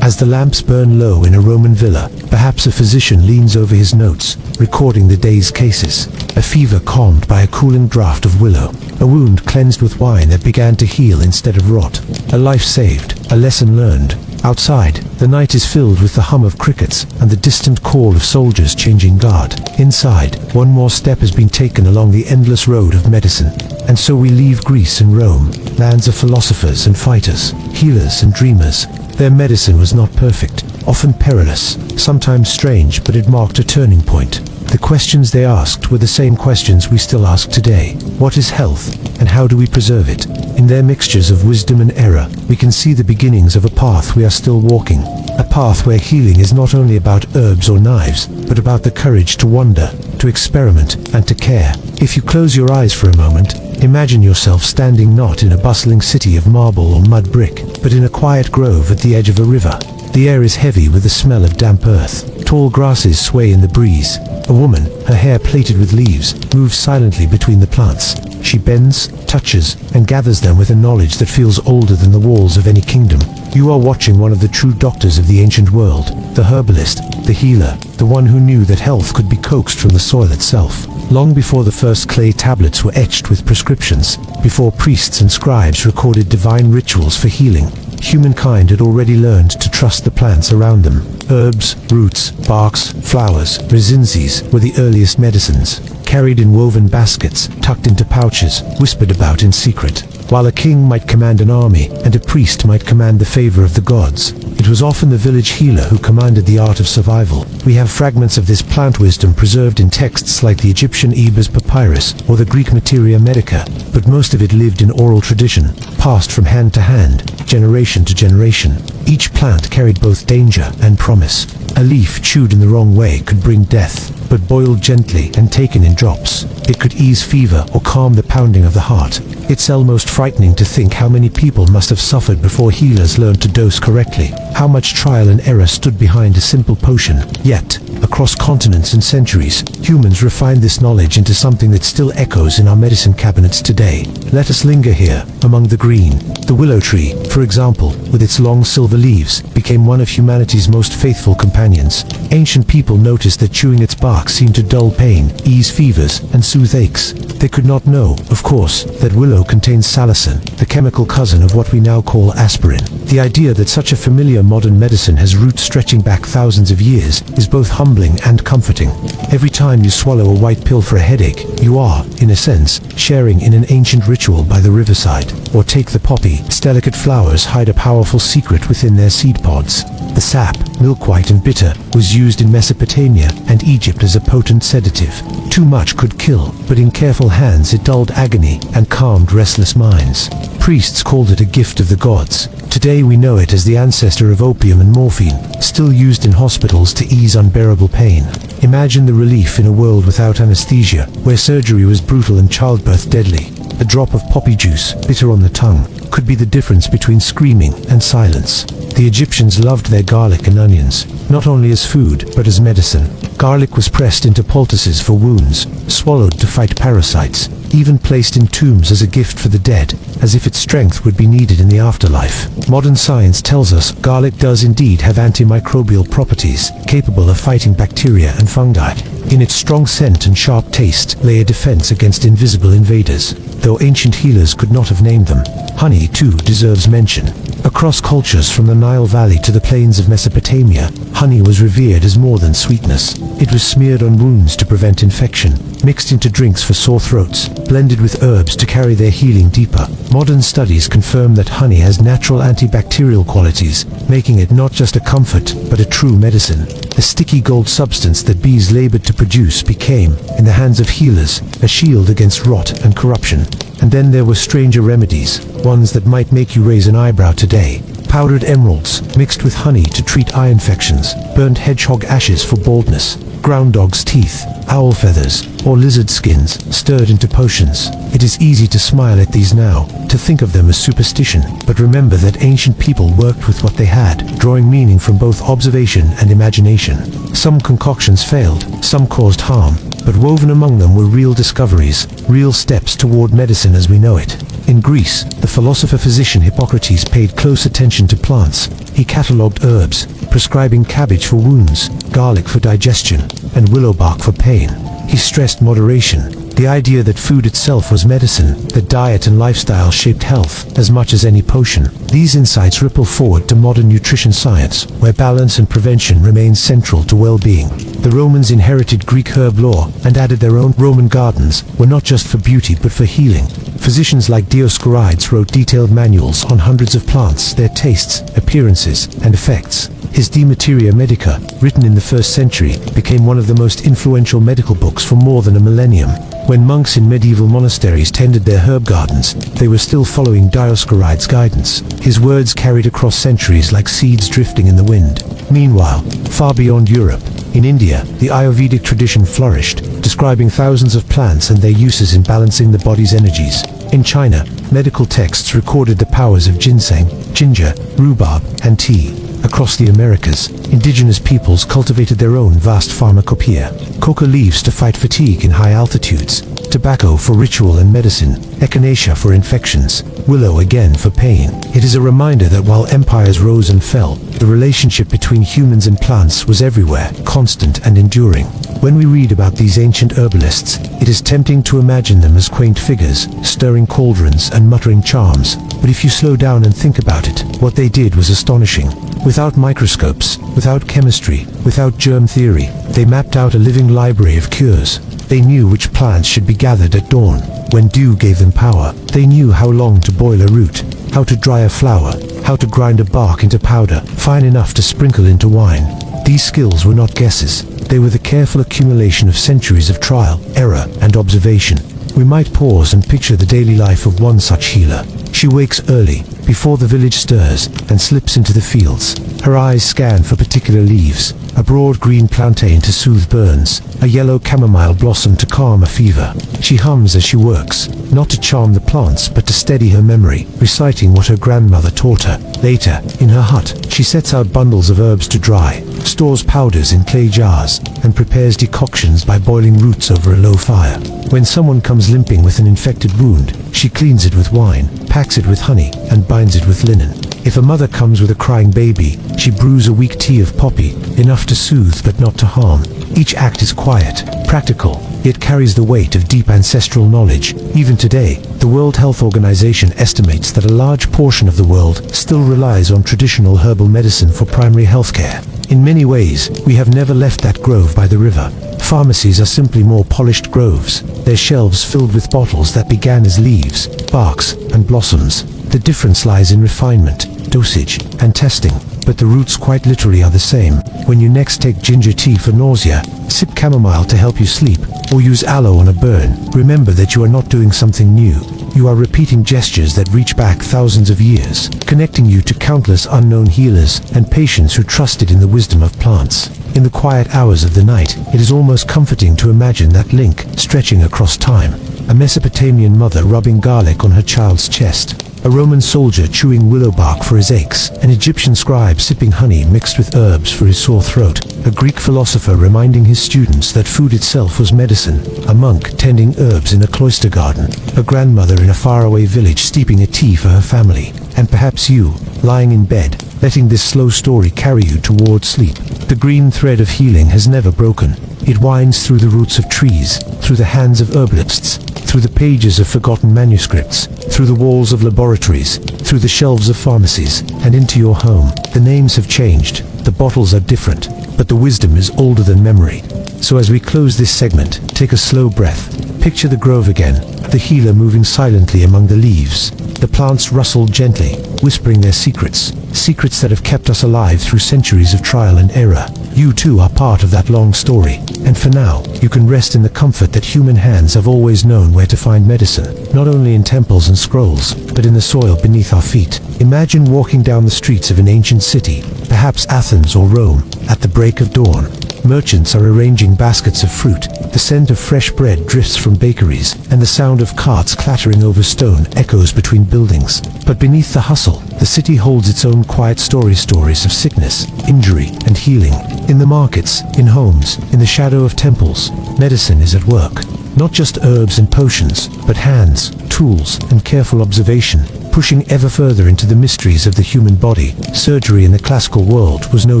As the lamps burn low in a Roman villa, perhaps a physician leans over his notes, recording the day's cases. A fever calmed by a cooling draught of willow. A wound cleansed with wine that began to heal instead of rot. A life saved, a lesson learned. Outside, the night is filled with the hum of crickets and the distant call of soldiers changing guard. Inside, one more step has been taken along the endless road of medicine. And so we leave Greece and Rome, lands of philosophers and fighters, healers and dreamers. Their medicine was not perfect, often perilous, sometimes strange, but it marked a turning point. The questions they asked were the same questions we still ask today. What is health, and how do we preserve it? In their mixtures of wisdom and error, we can see the beginnings of a path we are still walking. A path where healing is not only about herbs or knives, but about the courage to wonder, to experiment, and to care. If you close your eyes for a moment, imagine yourself standing not in a bustling city of marble or mud brick, but in a quiet grove at the edge of a river. The air is heavy with the smell of damp earth. Tall grasses sway in the breeze. A woman, her hair plaited with leaves, moves silently between the plants. She bends, touches, and gathers them with a knowledge that feels older than the walls of any kingdom. You are watching one of the true doctors of the ancient world, the herbalist, the healer, the one who knew that health could be coaxed from the soil itself. Long before the first clay tablets were etched with prescriptions, before priests and scribes recorded divine rituals for healing, humankind had already learned to trust the plants around them. Herbs, roots, barks, flowers, resinzes were the earliest medicines, carried in woven baskets, tucked into pouches, whispered about in secret. While a king might command an army, and a priest might command the favor of the gods, it was often the village healer who commanded the art of survival. We have fragments of this plant wisdom preserved in texts like the Egyptian Ebers Papyrus or the Greek Materia Medica, but most of it lived in oral tradition, passed from hand to hand, generation to generation. Each plant carried both danger and promise. A leaf chewed in the wrong way could bring death, but boiled gently and taken in drops, it could ease fever or calm the pounding of the heart. It's almost frightening to think how many people must have suffered before healers learned to dose correctly, how much trial and error stood behind a simple potion. Yet, across continents and centuries, humans refined this knowledge into something that still echoes in our medicine cabinets today. Let us linger here, among the green. The willow tree, for example, with its long silver leaves, became one of humanity's most faithful companions. Ancient people noticed that chewing its bark seemed to dull pain, ease fevers, and soothe aches. They could not know, of course, that willow contains salicin, the chemical cousin of what we now call aspirin. The idea that such a familiar modern medicine has roots stretching back thousands of years is both humbling and comforting. Every time you swallow a white pill for a headache, you are, in a sense, sharing in an ancient ritual by the riverside. Or take the poppy, its delicate flowers hide a powerful secret within their seed pods. The sap, milk-white and bitter, was used in Mesopotamia and Egypt as a potent sedative. Too much could kill, but in careful hands it dulled agony and calmed restless minds. Priests called it a gift of the gods. Today we know it as the ancestor of opium and morphine, still used in hospitals to ease unbearable pain. Imagine the relief in a world without anesthesia, where surgery was brutal and childbirth deadly. A drop of poppy juice, bitter on the tongue, could be the difference between screaming and silence. The Egyptians loved their garlic and onions, not only as food, but as medicine. Garlic was pressed into poultices for wounds, swallowed to fight parasites, even placed in tombs as a gift for the dead, as if its strength would be needed in the afterlife. Modern science tells us garlic does indeed have antimicrobial properties, capable of fighting bacteria and fungi. In its strong scent and sharp taste lay a defense against invisible invaders, though ancient healers could not have named them. Honey, too, deserves mention. Across cultures from the Nile Valley to the plains of Mesopotamia, honey was revered as more than sweetness. It was smeared on wounds to prevent infection, mixed into drinks for sore throats, blended with herbs to carry their healing deeper. Modern studies confirm that honey has natural antibacterial qualities, making it not just a comfort, but a true medicine. The sticky gold substance that bees labored to produce became, in the hands of healers, a shield against rot and corruption. And then there were stranger remedies, ones that might make you raise an eyebrow today. Powdered emeralds, mixed with honey to treat eye infections, burnt hedgehog ashes for baldness, ground dog's teeth, owl feathers, or lizard skins, stirred into potions. It is easy to smile at these now, to think of them as superstition, but remember that ancient people worked with what they had, drawing meaning from both observation and imagination. Some concoctions failed, some caused harm, but woven among them were real discoveries, real steps toward medicine as we know it. In Greece, the philosopher-physician Hippocrates paid close attention to plants. He catalogued herbs, prescribing cabbage for wounds, garlic for digestion, and willow bark for pain. He stressed moderation, the idea that food itself was medicine, that diet and lifestyle shaped health as much as any potion. These insights ripple forward to modern nutrition science, where balance and prevention remain central to well-being. The Romans inherited Greek herb lore and added their own. Roman gardens were not just for beauty but for healing. Physicians like Dioscorides wrote detailed manuals on hundreds of plants, their tastes, appearances, and effects. His De Materia Medica, written in the 1st century, became one of the most influential medical books for more than a millennium. When monks in medieval monasteries tended their herb gardens, they were still following Dioscorides' guidance. His words carried across centuries like seeds drifting in the wind. Meanwhile, far beyond Europe, in India, the Ayurvedic tradition flourished, describing thousands of plants and their uses in balancing the body's energies. In China, medical texts recorded the powers of ginseng, ginger, rhubarb, and tea. Across the Americas, indigenous peoples cultivated their own vast pharmacopoeia. Coca leaves to fight fatigue in high altitudes, tobacco for ritual and medicine, echinacea for infections, willow again for pain. It is a reminder that while empires rose and fell, the relationship between humans and plants was everywhere, constant and enduring. When we read about these ancient herbalists, it is tempting to imagine them as quaint figures, stirring cauldrons and muttering charms. But if you slow down and think about it, what they did was astonishing. Without microscopes, without chemistry, without germ theory, they mapped out a living library of cures. They knew which plants should be gathered at dawn, when dew gave them power. They knew how long to boil a root, how to dry a flower, how to grind a bark into powder, fine enough to sprinkle into wine. These skills were not guesses. They were the careful accumulation of centuries of trial, error, and observation. We might pause and picture the daily life of one such healer. She wakes early, before the village stirs, and slips into the fields. Her eyes scan for particular leaves, a broad green plantain to soothe burns, a yellow chamomile blossom to calm a fever. She hums as she works, not to charm the plants but to steady her memory, reciting what her grandmother taught her. Later, in her hut, she sets out bundles of herbs to dry, stores powders in clay jars, and prepares decoctions by boiling roots over a low fire. When someone comes limping with an infected wound, she cleans it with wine, packs it with honey, and binds it with linen. If a mother comes with a crying baby, she brews a weak tea of poppy, enough to soothe but not to harm. Each act is quiet, practical, yet carries the weight of deep ancestral knowledge. Even today, the World Health Organization estimates that a large portion of the world still relies on traditional herbal medicine for primary health care. In many ways, we have never left that grove by the river. Pharmacies are simply more polished groves, their shelves filled with bottles that began as leaves, barks, and blossoms. The difference lies in refinement, dosage, and testing, but the roots quite literally are the same. When you next take ginger tea for nausea, sip chamomile to help you sleep, or use aloe on a burn, remember that you are not doing something new. You are repeating gestures that reach back thousands of years, connecting you to countless unknown healers and patients who trusted in the wisdom of plants. In the quiet hours of the night, it is almost comforting to imagine that link stretching across time. A Mesopotamian mother rubbing garlic on her child's chest, a Roman soldier chewing willow bark for his aches, an Egyptian scribe sipping honey mixed with herbs for his sore throat, a Greek philosopher reminding his students that food itself was medicine, a monk tending herbs in a cloister garden, a grandmother in a faraway village steeping a tea for her family, and perhaps you, lying in bed, letting this slow story carry you toward sleep. The green thread of healing has never broken. It winds through the roots of trees, through the hands of herbalists, through the pages of forgotten manuscripts, through the walls of laboratories, through the shelves of pharmacies, and into your home. The names have changed, the bottles are different, but the wisdom is older than memory. So as we close this segment, take a slow breath. Picture the grove again, the healer moving silently among the leaves. The plants rustle gently, whispering their secrets, secrets that have kept us alive through centuries of trial and error. You too are part of that long story, and for now, you can rest in the comfort that human hands have always known where to find medicine, not only in temples and scrolls, but in the soil beneath our feet. Imagine walking down the streets of an ancient city, perhaps Athens or Rome, at the break of dawn. Merchants are arranging baskets of fruit, the scent of fresh bread drifts from bakeries, and the sound of carts clattering over stone echoes between buildings. But beneath the hustle, the city holds its own quiet stories of sickness, injury, and healing. In the markets, in homes, in the shadow of temples, medicine is at work. Not just herbs and potions, but hands, tools, and careful observation, pushing ever further into the mysteries of the human body. Surgery in the classical world was no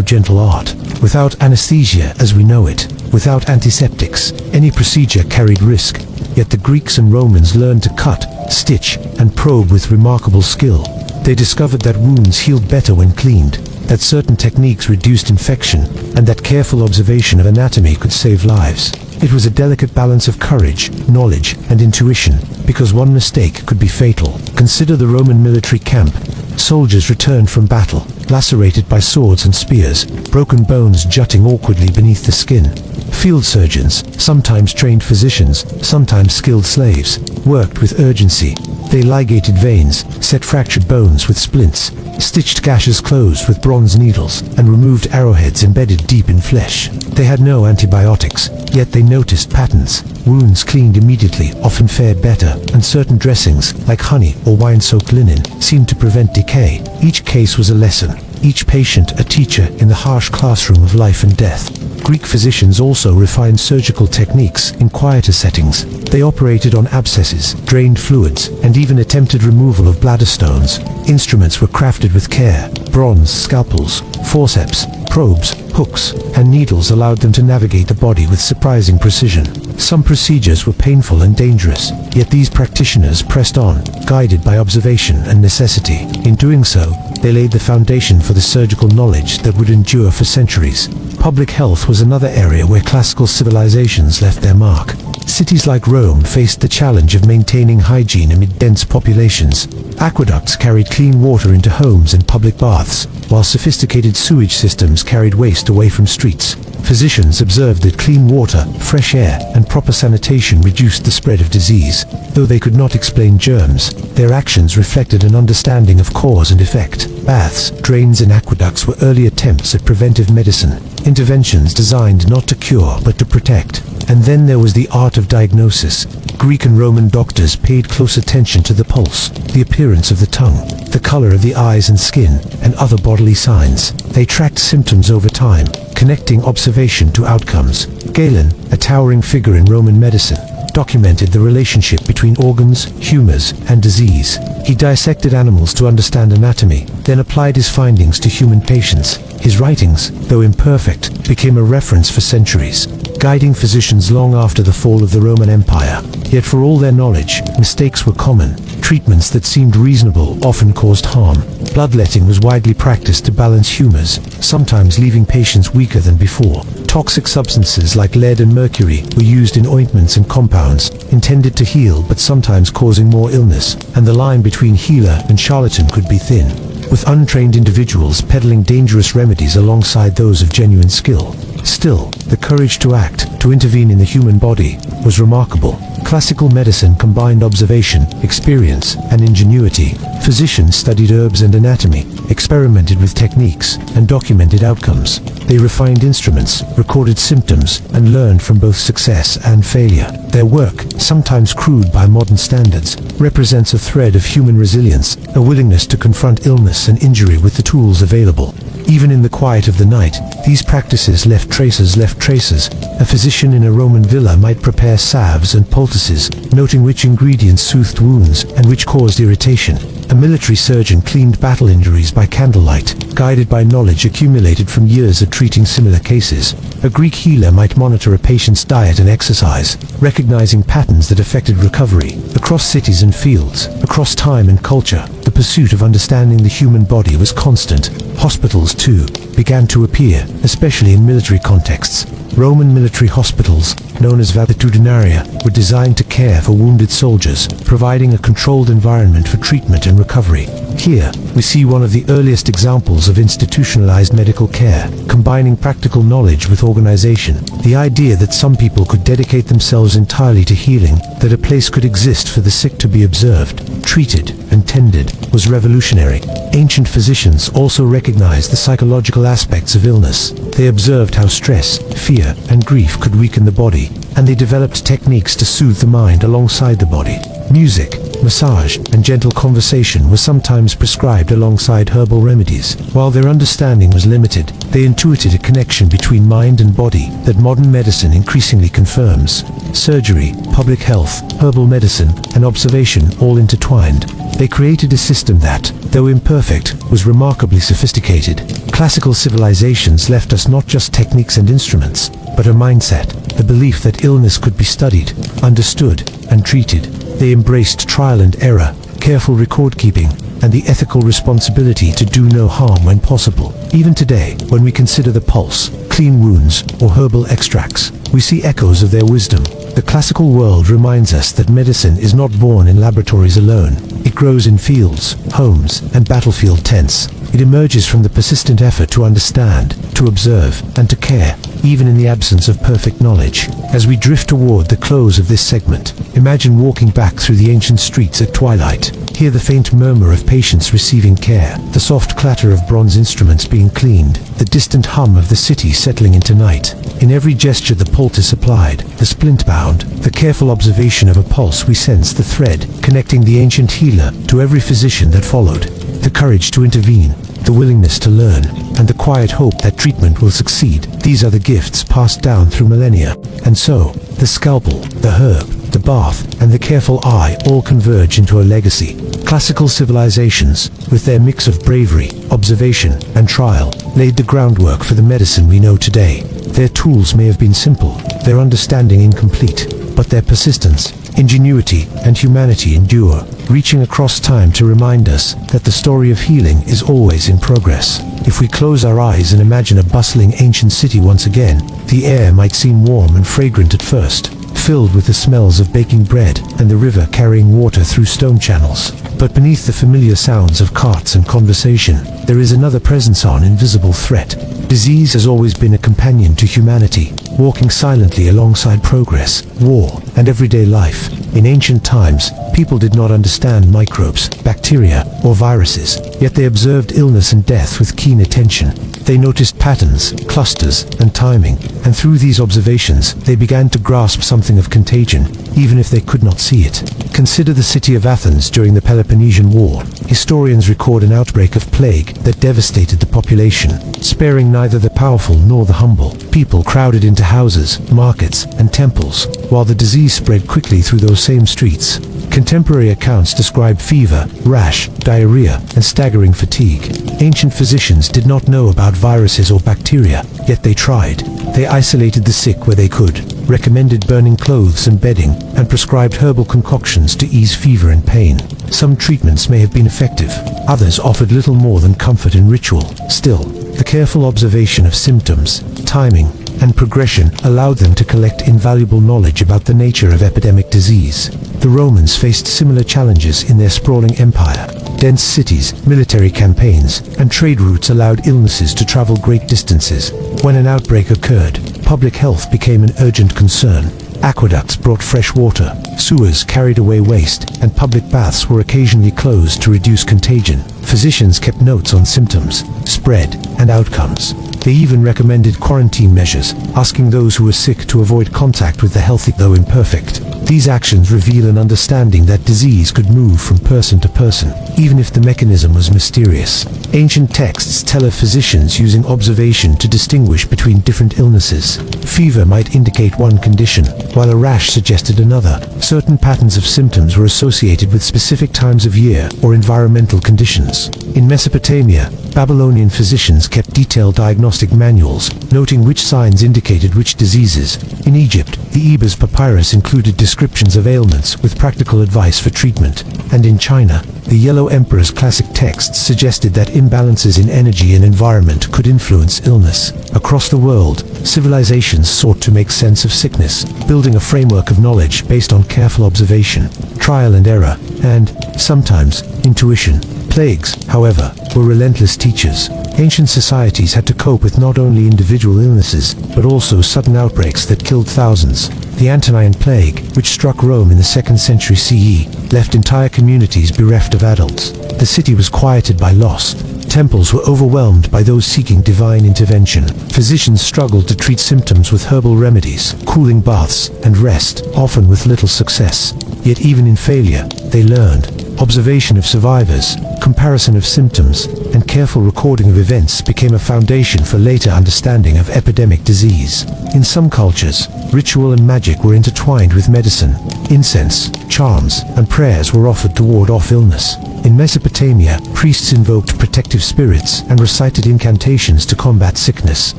gentle art. Without anesthesia as we know it, without antiseptics, any procedure carried risk. Yet the Greeks and Romans learned to cut, stitch, and probe with remarkable skill. They discovered that wounds healed better when cleaned, that certain techniques reduced infection, and that careful observation of anatomy could save lives. It was a delicate balance of courage, knowledge, and intuition, because one mistake could be fatal. Consider the Roman military camp. Soldiers returned from battle, lacerated by swords and spears, broken bones jutting awkwardly beneath the skin. Field surgeons, sometimes trained physicians, sometimes skilled slaves, worked with urgency. They ligated veins, set fractured bones with splints, stitched gashes closed with bronze needles, and removed arrowheads embedded deep in flesh. They had no antibiotics, yet they noticed patterns. Wounds cleaned immediately often fared better, and certain dressings, like honey or wine-soaked linen, seemed to prevent decay. Each case was a lesson, each patient a teacher in the harsh classroom of life and death. Greek physicians also refined surgical techniques in quieter settings. They operated on abscesses, drained fluids, and even attempted removal of bladder stones. Instruments were crafted with care. Bronze scalpels, forceps, probes, hooks, and needles allowed them to navigate the body with surprising precision. Some procedures were painful and dangerous, yet these practitioners pressed on, guided by observation and necessity. In doing so, they laid the foundation for the surgical knowledge that would endure for centuries. Public health was another area where classical civilizations left their mark. Cities like Rome faced the challenge of maintaining hygiene amid dense populations. Aqueducts carried clean water into homes and public baths, while sophisticated sewage systems carried waste away from streets. Physicians observed that clean water, fresh air, and proper sanitation reduced the spread of disease. Though they could not explain germs, their actions reflected an understanding of cause and effect. Baths, drains, and aqueducts were early attempts at preventive medicine, interventions designed not to cure but to protect. And then there was the art of diagnosis. Greek and Roman doctors paid close attention to the pulse, the appearance of the tongue, the color of the eyes and skin, and other bodily signs. They tracked symptoms over time, connecting observation to outcomes. Galen, a towering figure in Roman medicine, documented the relationship between organs, humors, and disease. He dissected animals to understand anatomy, then applied his findings to human patients. His writings, though imperfect, became a reference for centuries, guiding physicians long after the fall of the Roman Empire. Yet for all their knowledge, mistakes were common. Treatments that seemed reasonable often caused harm. Bloodletting was widely practiced to balance humors, sometimes leaving patients weaker than before. Toxic substances like lead and mercury were used in ointments and compounds, intended to heal but sometimes causing more illness, and the line between healer and charlatan could be thin, with untrained individuals peddling dangerous remedies alongside those of genuine skill. Still, the courage to act, to intervene in the human body, was remarkable. Classical medicine combined observation, experience, and ingenuity. Physicians studied herbs and anatomy, experimented with techniques, and documented outcomes. They refined instruments, recorded symptoms, and learned from both success and failure. Their work, sometimes crude by modern standards, represents a thread of human resilience, a willingness to confront illness and injury with the tools available. Even in the quiet of the night, these practices left traces. A physician in a Roman villa might prepare salves and poultices, noting which ingredients soothed wounds and which caused irritation. A military surgeon cleaned battle injuries by candlelight, guided by knowledge accumulated from years of treating similar cases. A Greek healer might monitor a patient's diet and exercise, recognizing patterns that affected recovery. Across cities and fields, across time and culture, the pursuit of understanding the human body was constant. Hospitals, too, began to appear, especially in military contexts. Roman military hospitals, known as valetudinaria, were designed to care for wounded soldiers, providing a controlled environment for treatment and recovery. Here, we see one of the earliest examples of institutionalized medical care, combining practical knowledge with organization. The idea that some people could dedicate themselves entirely to healing, that a place could exist for the sick to be observed, treated, and tended, was revolutionary. Ancient physicians also recognized the psychological aspects of illness. They observed how stress, fear, and grief could weaken the body, and they developed techniques to soothe the mind alongside the body. Music, massage, and gentle conversation were sometimes prescribed alongside herbal remedies. While their understanding was limited, they intuited a connection between mind and body that modern medicine increasingly confirms. Surgery, public health, herbal medicine, and observation all intertwined. They created a system that, though imperfect, was remarkably sophisticated. Classical civilizations left us not just techniques and instruments, but a mindset, the belief that illness could be studied, understood, and treated. They embraced trial and error, careful record-keeping, and the ethical responsibility to do no harm when possible. Even today, when we consider the pulse, clean wounds, or herbal extracts, we see echoes of their wisdom. The classical world reminds us that medicine is not born in laboratories alone. It grows in fields, homes, and battlefield tents. It emerges from the persistent effort to understand, to observe, and to care, even in the absence of perfect knowledge. As we drift toward the close of this segment, imagine walking back through the ancient streets at twilight. Hear the faint murmur of patients receiving care, the soft clatter of bronze instruments being cleaned, the distant hum of the city settling into night. In every gesture the poultice applied, the splint bound, the careful observation of a pulse, we sense the thread connecting the ancient healer to every physician that followed. The courage to intervene, the willingness to learn, and the quiet hope that treatment will succeed. These are the gifts passed down through millennia. And so, the scalpel, the herb, the bath, and the careful eye all converge into a legacy. Classical civilizations, with their mix of bravery, observation, and trial, laid the groundwork for the medicine we know today. Their tools may have been simple, their understanding incomplete, but their persistence, ingenuity, and humanity endure, reaching across time to remind us that the story of healing is always in progress. If we close our eyes and imagine a bustling ancient city once again, the air might seem warm and fragrant at first, filled with the smells of baking bread and the river carrying water through stone channels. But beneath the familiar sounds of carts and conversation, there is another presence, an invisible threat. Disease has always been a companion to humanity, walking silently alongside progress, war, and everyday life. In ancient times, people did not understand microbes, bacteria, or viruses, yet they observed illness and death with keen attention. They noticed patterns, clusters, and timing, and through these observations, they began to grasp something of contagion, even if they could not see it. Consider the city of Athens during the Peloponnesian War. Historians record an outbreak of plague that devastated the population, sparing neither the powerful nor the humble. People crowded into houses, markets, and temples, while the disease spread quickly through those same streets. Contemporary accounts describe fever, rash, diarrhea, and staggering fatigue. Ancient physicians did not know about viruses or bacteria, yet they tried. They isolated the sick where they could, recommended burning clothes and bedding, and prescribed herbal concoctions to ease fever and pain. Some treatments may have been effective, others offered little more than comfort and ritual. Still, the careful observation of symptoms, timing, and progression allowed them to collect invaluable knowledge about the nature of epidemic disease. The Romans faced similar challenges in their sprawling empire. Dense cities, military campaigns, and trade routes allowed illnesses to travel great distances. When an outbreak occurred, public health became an urgent concern. Aqueducts brought fresh water, sewers carried away waste, and public baths were occasionally closed to reduce contagion. Physicians kept notes on symptoms, spread, and outcomes. They even recommended quarantine measures, asking those who were sick to avoid contact with the healthy, though imperfect. These actions reveal an understanding that disease could move from person to person, even if the mechanism was mysterious. Ancient texts tell of physicians using observation to distinguish between different illnesses. Fever might indicate one condition, while a rash suggested another. Certain patterns of symptoms were associated with specific times of year or environmental conditions. In Mesopotamia, Babylonian physicians kept detailed diagnostic manuals, noting which signs indicated which diseases. In Egypt, the Ebers Papyrus included descriptions of ailments with practical advice for treatment. And in China, the Yellow Emperor's classic texts suggested that imbalances in energy and environment could influence illness. Across the world, civilizations sought to make sense of sickness, building a framework of knowledge based on careful observation, trial and error, and, sometimes, intuition. Plagues, however, were relentless teachers. Ancient societies had to cope with not only individual illnesses, but also sudden outbreaks that killed thousands. The Antonine Plague, which struck Rome in the 2nd century CE, left entire communities bereft of adults. The city was quieted by loss. Temples were overwhelmed by those seeking divine intervention. Physicians struggled to treat symptoms with herbal remedies, cooling baths, and rest, often with little success. Yet even in failure, they learned. Observation of survivors, comparison of symptoms, and careful recording of events became a foundation for later understanding of epidemic disease. In some cultures, ritual and magic were intertwined with medicine. Incense, charms, and prayers were offered to ward off illness. In Mesopotamia, priests invoked protective spirits and recited incantations to combat sickness.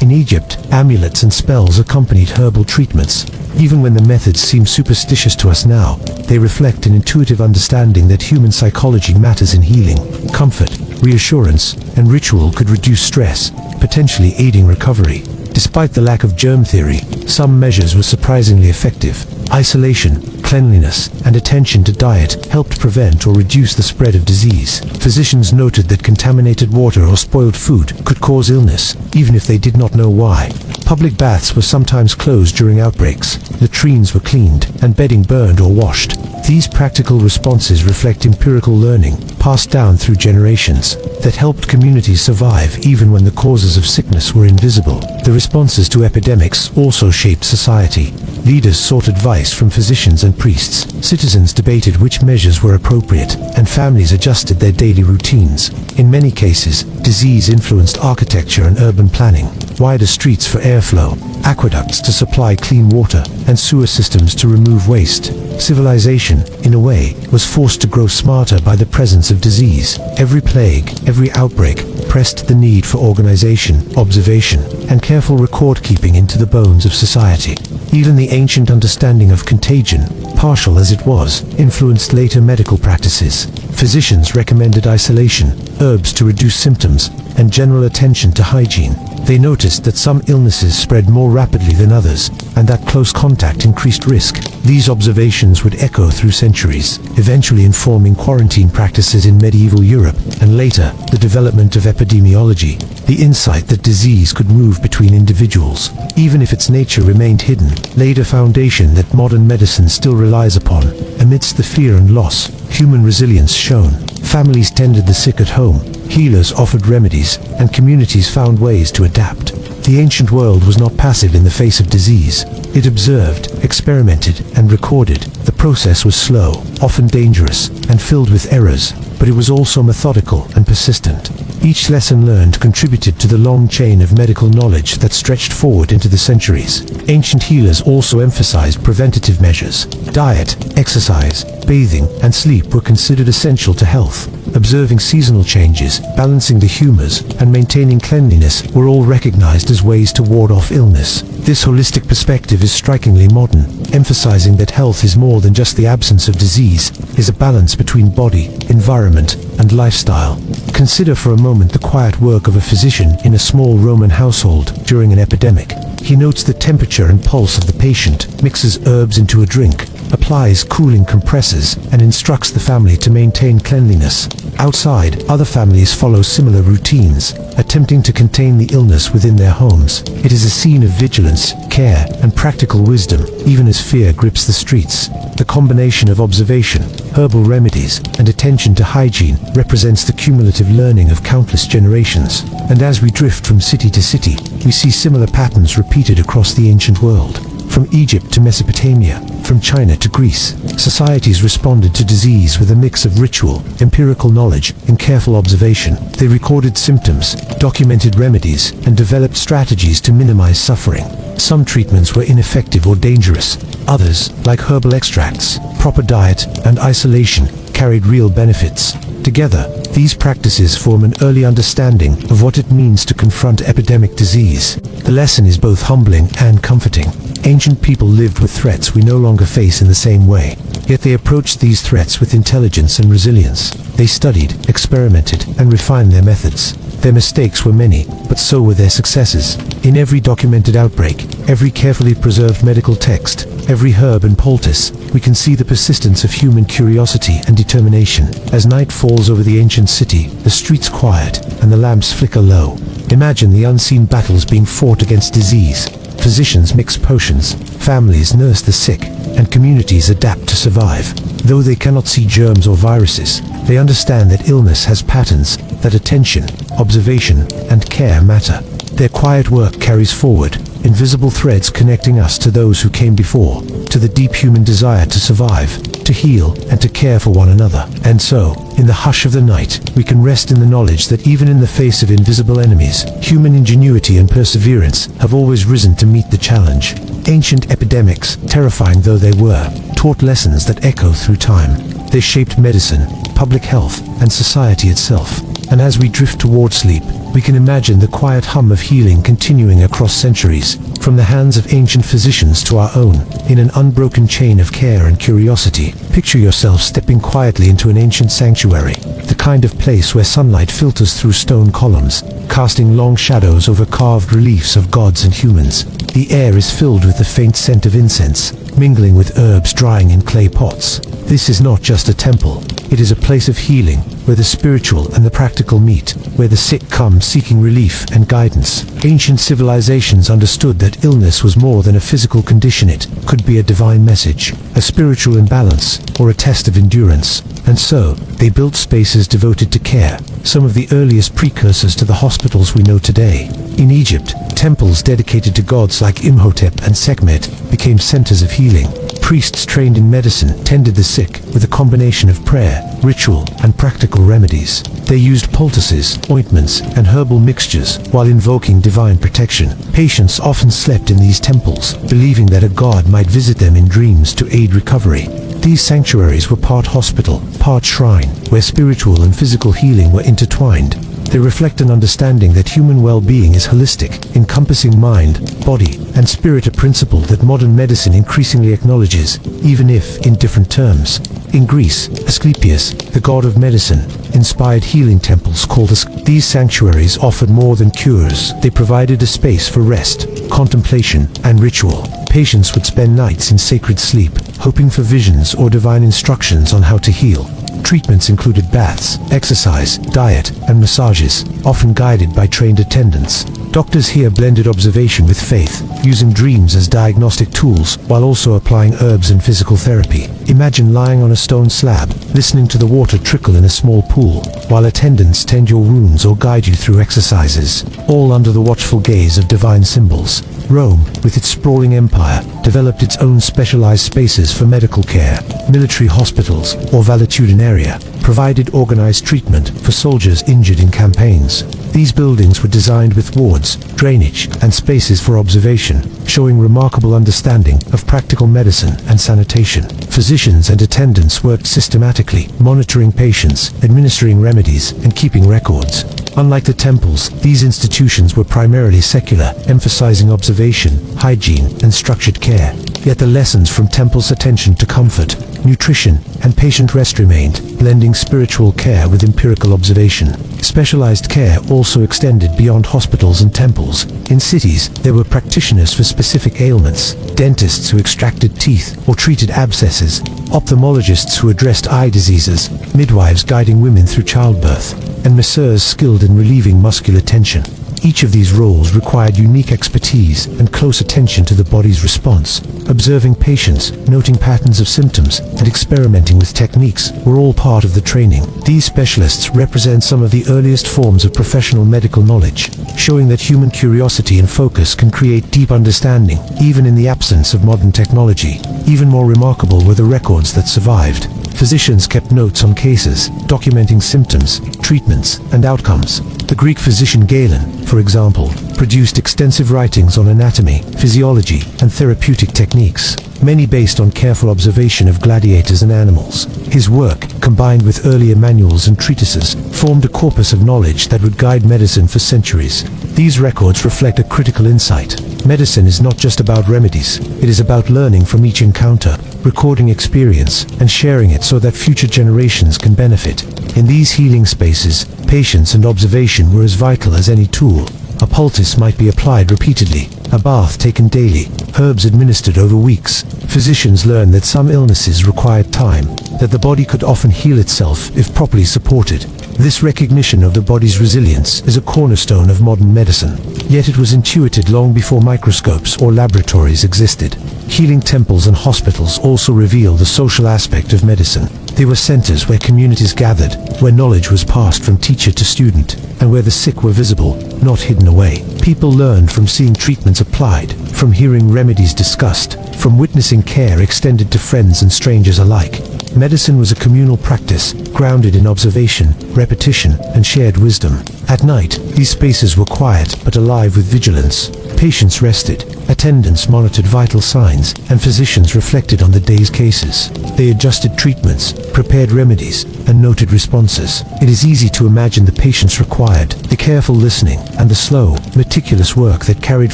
In Egypt, amulets and spells accompanied herbal treatments. Even when the methods seem superstitious to us now, they reflect an intuitive understanding that human psychology matters in healing. Comfort, reassurance, and ritual could reduce stress, potentially aiding recovery. Despite the lack of germ theory, some measures were surprisingly effective. Isolation, cleanliness, and attention to diet helped prevent or reduce the spread of disease. Physicians noted that contaminated water or spoiled food could cause illness, even if they did not know why. Public baths were sometimes closed during outbreaks, latrines were cleaned, and bedding burned or washed. These practical responses reflect empirical learning, passed down through generations, that helped communities survive even when the causes of sickness were invisible. The responses to epidemics also shaped society. Leaders sought advice from physicians and priests, citizens debated which measures were appropriate, and families adjusted their daily routines. In many cases, disease influenced architecture and urban planning. Wider streets for airflow, aqueducts to supply clean water, and sewer systems to remove waste. Civilization, in a way, was forced to grow smarter by the presence of disease. Every plague, every outbreak, pressed the need for organization, observation, and careful record-keeping into the bones of society. Even the ancient understanding of contagion, partial as it was, influenced later medical practices. Physicians recommended isolation, herbs to reduce symptoms, and general attention to hygiene. They noticed that some illnesses spread more rapidly than others, and that close contact increased risk. These observations would echo through centuries, eventually informing quarantine practices in medieval Europe, and later, the development of epidemiology, the insight that disease could move between individuals, even if its nature remained hidden, laid a foundation that modern medicine still relies upon. Amidst the fear and loss, human resilience shone. Families tended the sick at home, healers offered remedies, and communities found ways to adapt. The ancient world was not passive in the face of disease. It observed, experimented, and recorded. The process was slow, often dangerous, and filled with errors, but it was also methodical and persistent. Each lesson learned contributed to the long chain of medical knowledge that stretched forward into the centuries. Ancient healers also emphasized preventative measures. Diet, exercise, bathing, and sleep were considered essential to health. Observing seasonal changes, balancing the humors, and maintaining cleanliness were all recognized as ways to ward off illness. This holistic perspective is strikingly modern, emphasizing that health is more than just the absence of disease, is a balance between body, environment, and lifestyle. Consider for a moment the quiet work of a physician in a small Roman household during an epidemic. He notes the temperature and pulse of the patient, mixes herbs into a drink, applies cooling compresses, and instructs the family to maintain cleanliness. Outside, other families follow similar routines, attempting to contain the illness within their homes. It is a scene of vigilance, care, and practical wisdom, even as fear grips the streets. The combination of observation, herbal remedies, and attention to hygiene represents the cumulative learning of countless generations. And as we drift from city to city, we see similar patterns repeated across the ancient world. From Egypt to Mesopotamia, from China to Greece, societies responded to disease with a mix of ritual, empirical knowledge, and careful observation. They recorded symptoms, documented remedies, and developed strategies to minimize suffering. Some treatments were ineffective or dangerous. Others, like herbal extracts, proper diet, and isolation, carried real benefits. Together, these practices form an early understanding of what it means to confront epidemic disease. The lesson is both humbling and comforting. Ancient people lived with threats we no longer face in the same way. Yet they approached these threats with intelligence and resilience. They studied, experimented, and refined their methods. Their mistakes were many, but so were their successes. In every documented outbreak, every carefully preserved medical text, every herb and poultice, we can see the persistence of human curiosity and determination. As night falls over the ancient city, the streets quiet, and the lamps flicker low. Imagine the unseen battles being fought against disease. Physicians mix potions, families nurse the sick, and communities adapt to survive. Though they cannot see germs or viruses, they understand that illness has patterns, that attention, observation, and care matter. Their quiet work carries forward, invisible threads connecting us to those who came before, to the deep human desire to survive, to heal, and to care for one another. And so, in the hush of the night, we can rest in the knowledge that even in the face of invisible enemies, human ingenuity and perseverance have always risen to meet the challenge. Ancient epidemics, terrifying though they were, taught lessons that echo through time. They shaped medicine, public health, and society itself. And as we drift toward sleep, we can imagine the quiet hum of healing continuing across centuries, from the hands of ancient physicians to our own, in an unbroken chain of care and curiosity. Picture yourself stepping quietly into an ancient sanctuary, the kind of place where sunlight filters through stone columns, casting long shadows over carved reliefs of gods and humans. The air is filled with the faint scent of incense, mingling with herbs drying in clay pots. This is not just a temple. It is a place of healing, where the spiritual and the practical meet, where the sick come seeking relief and guidance. Ancient civilizations understood that illness was more than a physical condition. It could be a divine message, a spiritual imbalance, or a test of endurance. And so, they built spaces devoted to care, some of the earliest precursors to the hospitals we know today. In Egypt, temples dedicated to gods like Imhotep and Sekhmet became centers of healing. Priests trained in medicine tended the sick with a combination of prayer, ritual, and practical remedies. They used poultices, ointments, and herbal mixtures while invoking divine protection. Patients often slept in these temples, believing that a god might visit them in dreams to aid recovery. These sanctuaries were part hospital, part shrine, where spiritual and physical healing were intertwined. They reflect an understanding that human well-being is holistic, encompassing mind, body, and spirit, a principle that modern medicine increasingly acknowledges, even if in different terms. In Greece, Asclepius, the god of medicine, inspired healing temples called These sanctuaries offered more than cures. They provided a space for rest, contemplation, and ritual. Patients would spend nights in sacred sleep, hoping for visions or divine instructions on how to heal. Treatments included baths, exercise, diet, and massages, often guided by trained attendants. Doctors here blended observation with faith, using dreams as diagnostic tools while also applying herbs and physical therapy. Imagine lying on a stone slab, listening to the water trickle in a small pool, while attendants tend your wounds or guide you through exercises, all under the watchful gaze of divine symbols. Rome, with its sprawling empire, developed its own specialized spaces for medical care. Military hospitals, or valetudinaria, provided organized treatment for soldiers injured in campaigns. These buildings were designed with wards, drainage, and spaces for observation, showing remarkable understanding of practical medicine and sanitation. Physicians and attendants worked systematically, monitoring patients, administering remedies, and keeping records. Unlike the temples, these institutions were primarily secular, emphasizing observation, hygiene, and structured care. Yet the lessons from temples' attention to comfort, nutrition, and patient rest remained, blending spiritual care with empirical observation. Specialized care also extended beyond hospitals and temples. In cities, there were practitioners for specific ailments, dentists who extracted teeth or treated abscesses, ophthalmologists who addressed eye diseases, midwives guiding women through childbirth, and masseurs skilled in relieving muscular tension. Each of these roles required unique expertise and close attention to the body's response. Observing patients, noting patterns of symptoms, and experimenting with techniques were all part of the training. These specialists represent some of the earliest forms of professional medical knowledge, showing that human curiosity and focus can create deep understanding, even in the absence of modern technology. Even more remarkable were the records that survived. Physicians kept notes on cases, documenting symptoms, treatments, and outcomes. The Greek physician Galen, for example, produced extensive writings on anatomy, physiology, and therapeutic techniques, many based on careful observation of gladiators and animals. His work, combined with earlier manuals and treatises, formed a corpus of knowledge that would guide medicine for centuries. These records reflect a critical insight. Medicine is not just about remedies, it is about learning from each encounter, recording experience, and sharing it so that future generations can benefit. In these healing spaces, patience and observation were as vital as any tool. A poultice might be applied repeatedly, a bath taken daily, herbs administered over weeks. Physicians learned that some illnesses required time, that the body could often heal itself if properly supported. This recognition of the body's resilience is a cornerstone of modern medicine. Yet it was intuited long before microscopes or laboratories existed. Healing temples and hospitals also reveal the social aspect of medicine. They were centers where communities gathered, where knowledge was passed from teacher to student, and where the sick were visible, not hidden away. People learned from seeing treatments applied, from hearing remedies discussed, from witnessing care extended to friends and strangers alike. Medicine was a communal practice, grounded in observation, repetition, and shared wisdom. At night, these spaces were quiet but alive with vigilance. Patients rested, attendants monitored vital signs, and physicians reflected on the day's cases. They adjusted treatments, prepared remedies, and noted responses. It is easy to imagine the patience required, the careful listening, and the slow, meticulous work that carried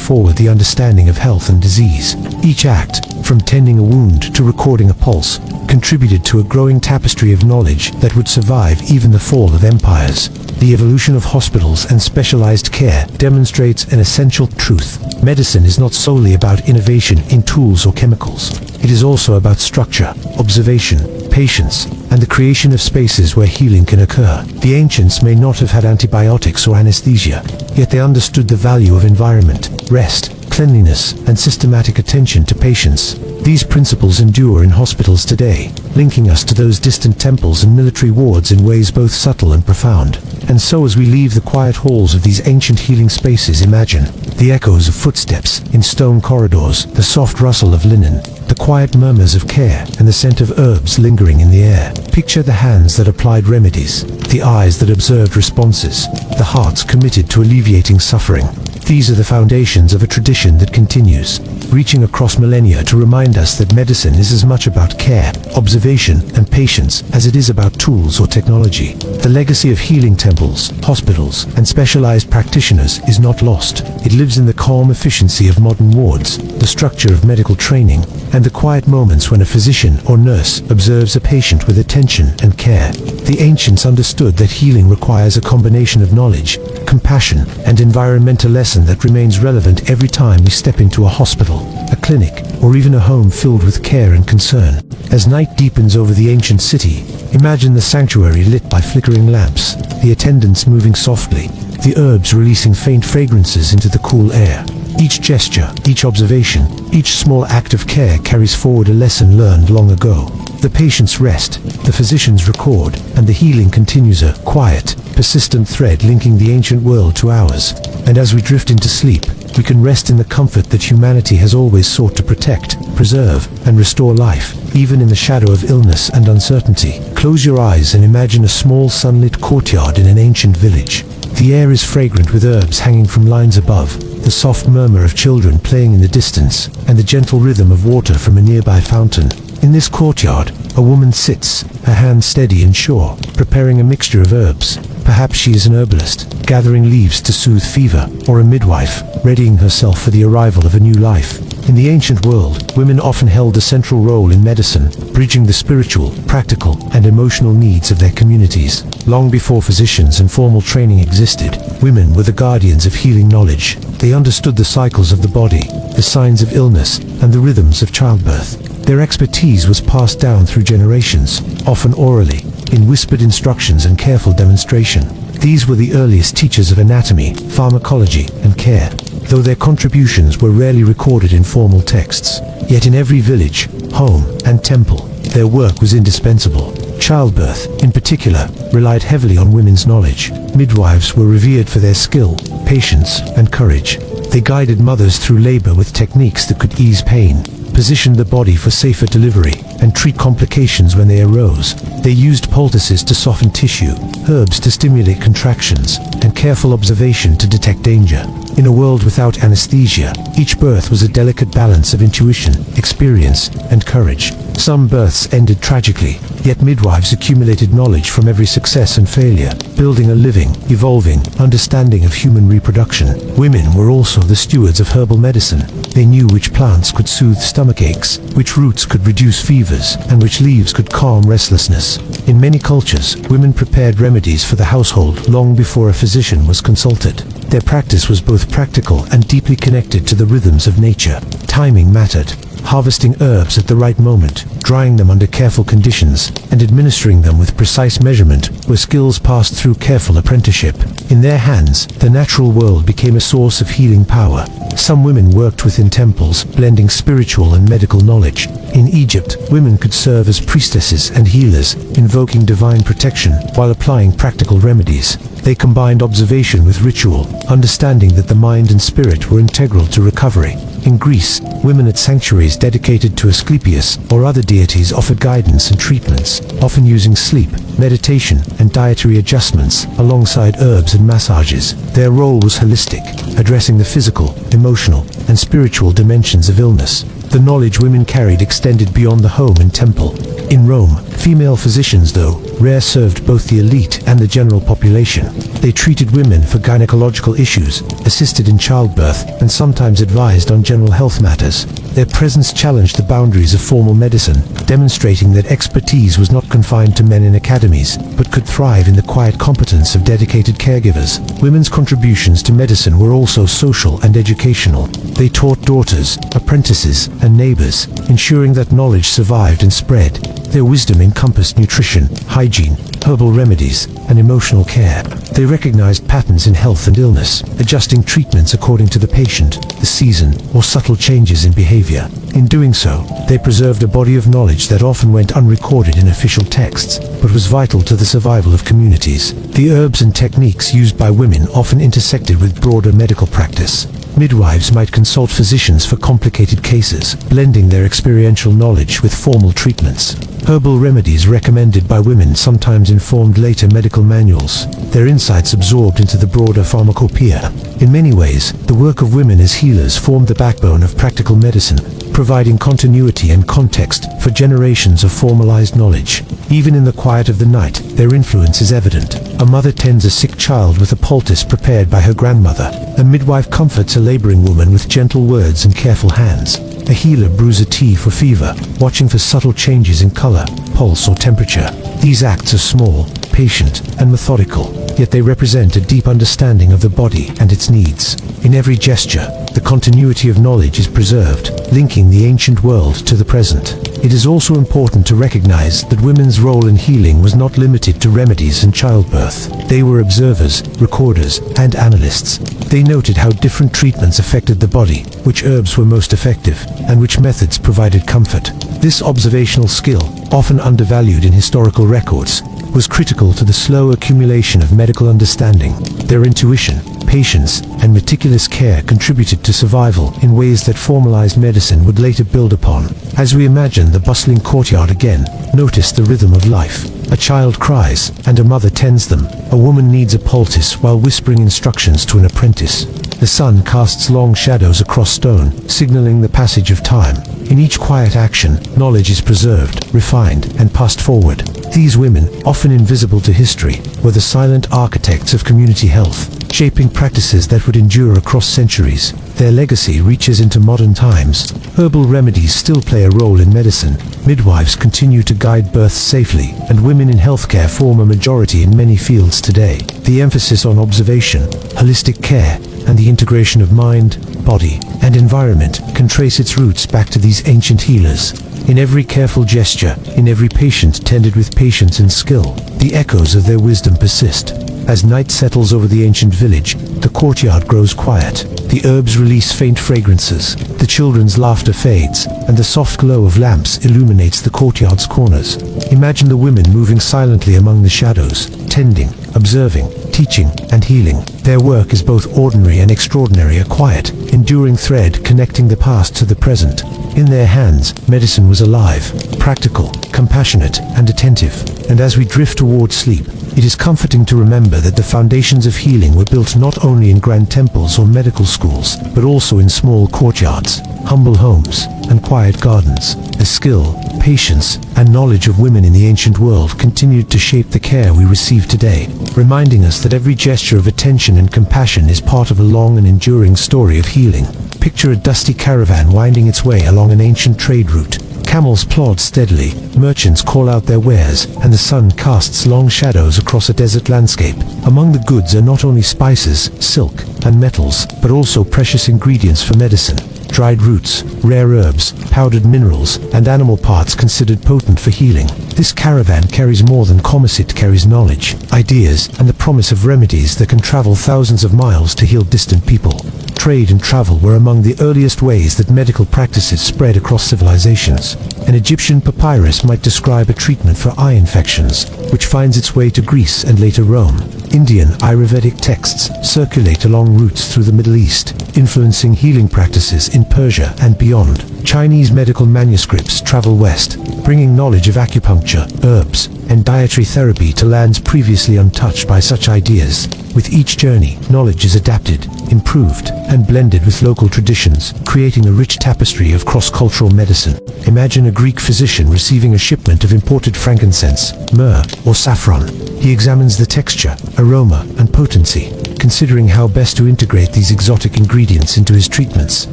forward the understanding of health and disease. Each act, from tending a wound to recording a pulse, contributed to a growing tapestry of knowledge that would survive even the fall of empires. The evolution of hospitals and specialized care demonstrates an essential truth. Medicine is not solely about innovation in tools or chemicals. It is also about structure, observation, patience, and the creation of spaces where healing can occur. The ancients may not have had antibiotics or anesthesia, yet they understood the value of environment, rest, cleanliness, and systematic attention to patients. These principles endure in hospitals today, linking us to those distant temples and military wards in ways both subtle and profound. And so as we leave the quiet halls of these ancient healing spaces, imagine the echoes of footsteps in stone corridors, the soft rustle of linen, the quiet murmurs of care, and the scent of herbs lingering in the air. Picture the hands that applied remedies, the eyes that observed responses, the hearts committed to alleviating suffering. These are the foundations of a tradition that continues, reaching across millennia to remind us that medicine is as much about care, observation, and patience as it is about tools or technology. The legacy of healing temples, hospitals, and specialized practitioners is not lost. It lives in the calm efficiency of modern wards, the structure of medical training, and the quiet moments when a physician or nurse observes a patient with attention and care. The ancients understood that healing requires a combination of knowledge, compassion, and environmental lesson that remains relevant every time we step into a hospital, a clinic, or even a home filled with care and concern. As night deepens over the ancient city, imagine the sanctuary lit by flickering lamps, the attendants moving softly, the herbs releasing faint fragrances into the cool air. Each gesture, each observation, each small act of care carries forward a lesson learned long ago. The patients rest, the physicians record, and the healing continues, a quiet, persistent thread linking the ancient world to ours. And as we drift into sleep, we can rest in the comfort that humanity has always sought to protect, preserve, and restore life, even in the shadow of illness and uncertainty. Close your eyes and imagine a small sunlit courtyard in an ancient village. The air is fragrant with herbs hanging from lines above, the soft murmur of children playing in the distance, and the gentle rhythm of water from a nearby fountain. In this courtyard, a woman sits, her hand steady and sure, preparing a mixture of herbs, Perhaps she is an herbalist, gathering leaves to soothe fever, or a midwife, readying herself for the arrival of a new life. In the ancient world, women often held a central role in medicine, bridging the spiritual, practical, and emotional needs of their communities. Long before physicians and formal training existed, women were the guardians of healing knowledge. They understood the cycles of the body, the signs of illness, and the rhythms of childbirth. Their expertise was passed down through generations, often orally, in whispered instructions and careful demonstration. These were the earliest teachers of anatomy, pharmacology, and care, though their contributions were rarely recorded in formal texts. Yet in every village, home, and temple, their work was indispensable. Childbirth, in particular, relied heavily on women's knowledge. Midwives were revered for their skill, patience, and courage. They guided mothers through labor with techniques that could ease pain, positioned the body for safer delivery, and treat complications when they arose. They used poultices to soften tissue, herbs to stimulate contractions, and careful observation to detect danger. In a world without anesthesia, each birth was a delicate balance of intuition, experience, and courage. Some births ended tragically, yet midwives accumulated knowledge from every success and failure, building a living, evolving understanding of human reproduction. Women were also the stewards of herbal medicine. They knew which plants could soothe stomach aches, which roots could reduce fevers, and which leaves could calm restlessness. In many cultures, women prepared remedies for the household long before a physician was consulted. Their practice was both practical and deeply connected to the rhythms of nature. Timing mattered. Harvesting herbs at the right moment, drying them under careful conditions, and administering them with precise measurement were skills passed through careful apprenticeship. In their hands, the natural world became a source of healing power. Some women worked within temples, blending spiritual and medical knowledge. In Egypt, women could serve as priestesses and healers, invoking divine protection while applying practical remedies. They combined observation with ritual, understanding that the mind and spirit were integral to recovery. In Greece, women at sanctuaries dedicated to Asclepius or other deities offered guidance and treatments, often using sleep, meditation, and dietary adjustments alongside herbs and massages. Their role was holistic, addressing the physical, emotional, and spiritual dimensions of illness. The knowledge women carried extended beyond the home and temple. In Rome, female physicians, though rare, served both the elite and the general population. They treated women for gynecological issues, assisted in childbirth, and sometimes advised on general health matters. Their presence challenged the boundaries of formal medicine, demonstrating that expertise was not confined to men in academies, but could thrive in the quiet competence of dedicated caregivers. Women's contributions to medicine were also social and educational. They taught daughters, apprentices, and neighbors, ensuring that knowledge survived and spread. Their wisdom encompassed nutrition, hygiene, herbal remedies, and emotional care. They recognized patterns in health and illness, adjusting treatments according to the patient, the season, or subtle changes in behavior. In doing so, they preserved a body of knowledge that often went unrecorded in official texts, but was vital to the survival of communities. The herbs and techniques used by women often intersected with broader medical practice. Midwives might consult physicians for complicated cases, blending their experiential knowledge with formal treatments. Herbal remedies recommended by women sometimes informed later medical manuals, their insights absorbed into the broader pharmacopoeia. In many ways, the work of women as healers formed the backbone of practical medicine, providing continuity and context for generations of formalized knowledge. Even in the quiet of the night, their influence is evident. A mother tends a sick child with a poultice prepared by her grandmother. A midwife comforts a laboring woman with gentle words and careful hands. A healer brews a tea for fever, watching for subtle changes in color, pulse, or temperature. These acts are small, patient, and methodical, yet they represent a deep understanding of the body and its needs. In every gesture, the continuity of knowledge is preserved, linking the ancient world to the present. It is also important to recognize that women's role in healing was not limited to remedies and childbirth. They were observers, recorders, and analysts. They noted how different treatments affected the body, which herbs were most effective, and which methods provided comfort. This observational skill, often undervalued in historical records, was critical to the slow accumulation of medical understanding. Their intuition, patience, and meticulous care contributed to survival in ways that formalized medicine would later build upon. As we imagine the bustling courtyard again, notice the rhythm of life. A child cries, and a mother tends them. A woman needs a poultice while whispering instructions to an apprentice. The sun casts long shadows across stone, signaling the passage of time. In each quiet action, knowledge is preserved, refined, and passed forward. These women, often invisible to history, were the silent architects of community health, shaping practices that would endure across centuries. Their legacy reaches into modern times. Herbal remedies still play a role in medicine. Midwives continue to guide births safely, and women in healthcare form a majority in many fields today. The emphasis on observation, holistic care, and the integration of mind, body, and environment can trace its roots back to these ancient healers. In every careful gesture, in every patient tended with patience and skill, the echoes of their wisdom persist. As night settles over the ancient village, the courtyard grows quiet. The herbs release faint fragrances, the children's laughter fades, and the soft glow of lamps illuminates the courtyard's corners. Imagine the women moving silently among the shadows, tending, observing, teaching, and healing. Their work is both ordinary and extraordinary, a quiet, enduring thread connecting the past to the present. In their hands, medicine was alive, practical, compassionate, and attentive. And as we drift towards sleep, it is comforting to remember that the foundations of healing were built not only in grand temples or medical schools, but also in small courtyards, humble homes, and quiet gardens. The skill, patience, and knowledge of women in the ancient world continued to shape the care we receive today, reminding us that every gesture of attention and compassion is part of a long and enduring story of healing. Picture a dusty caravan winding its way along an ancient trade route. Camels plod steadily, merchants call out their wares, and the sun casts long shadows across a desert landscape. Among the goods are not only spices, silk, and metals, but also precious ingredients for medicine. Dried roots, rare herbs, powdered minerals, and animal parts considered potent for healing. This caravan carries more than commerce, it carries knowledge, ideas, and the promise of remedies that can travel thousands of miles to heal distant people. Trade and travel were among the earliest ways that medical practices spread across civilizations. An Egyptian papyrus might describe a treatment for eye infections, which finds its way to Greece and later Rome. Indian Ayurvedic texts circulate along routes through the Middle East, influencing healing practices in Persia and beyond. Chinese medical manuscripts travel west, bringing knowledge of acupuncture, herbs, and dietary therapy to lands previously untouched by such ideas. With each journey, knowledge is adapted, improved, and blended with local traditions, creating a rich tapestry of cross-cultural medicine. Imagine a Greek physician receiving a shipment of imported frankincense, myrrh, or saffron. He examines the texture, aroma, and potency, considering how best to integrate these exotic ingredients into his treatments.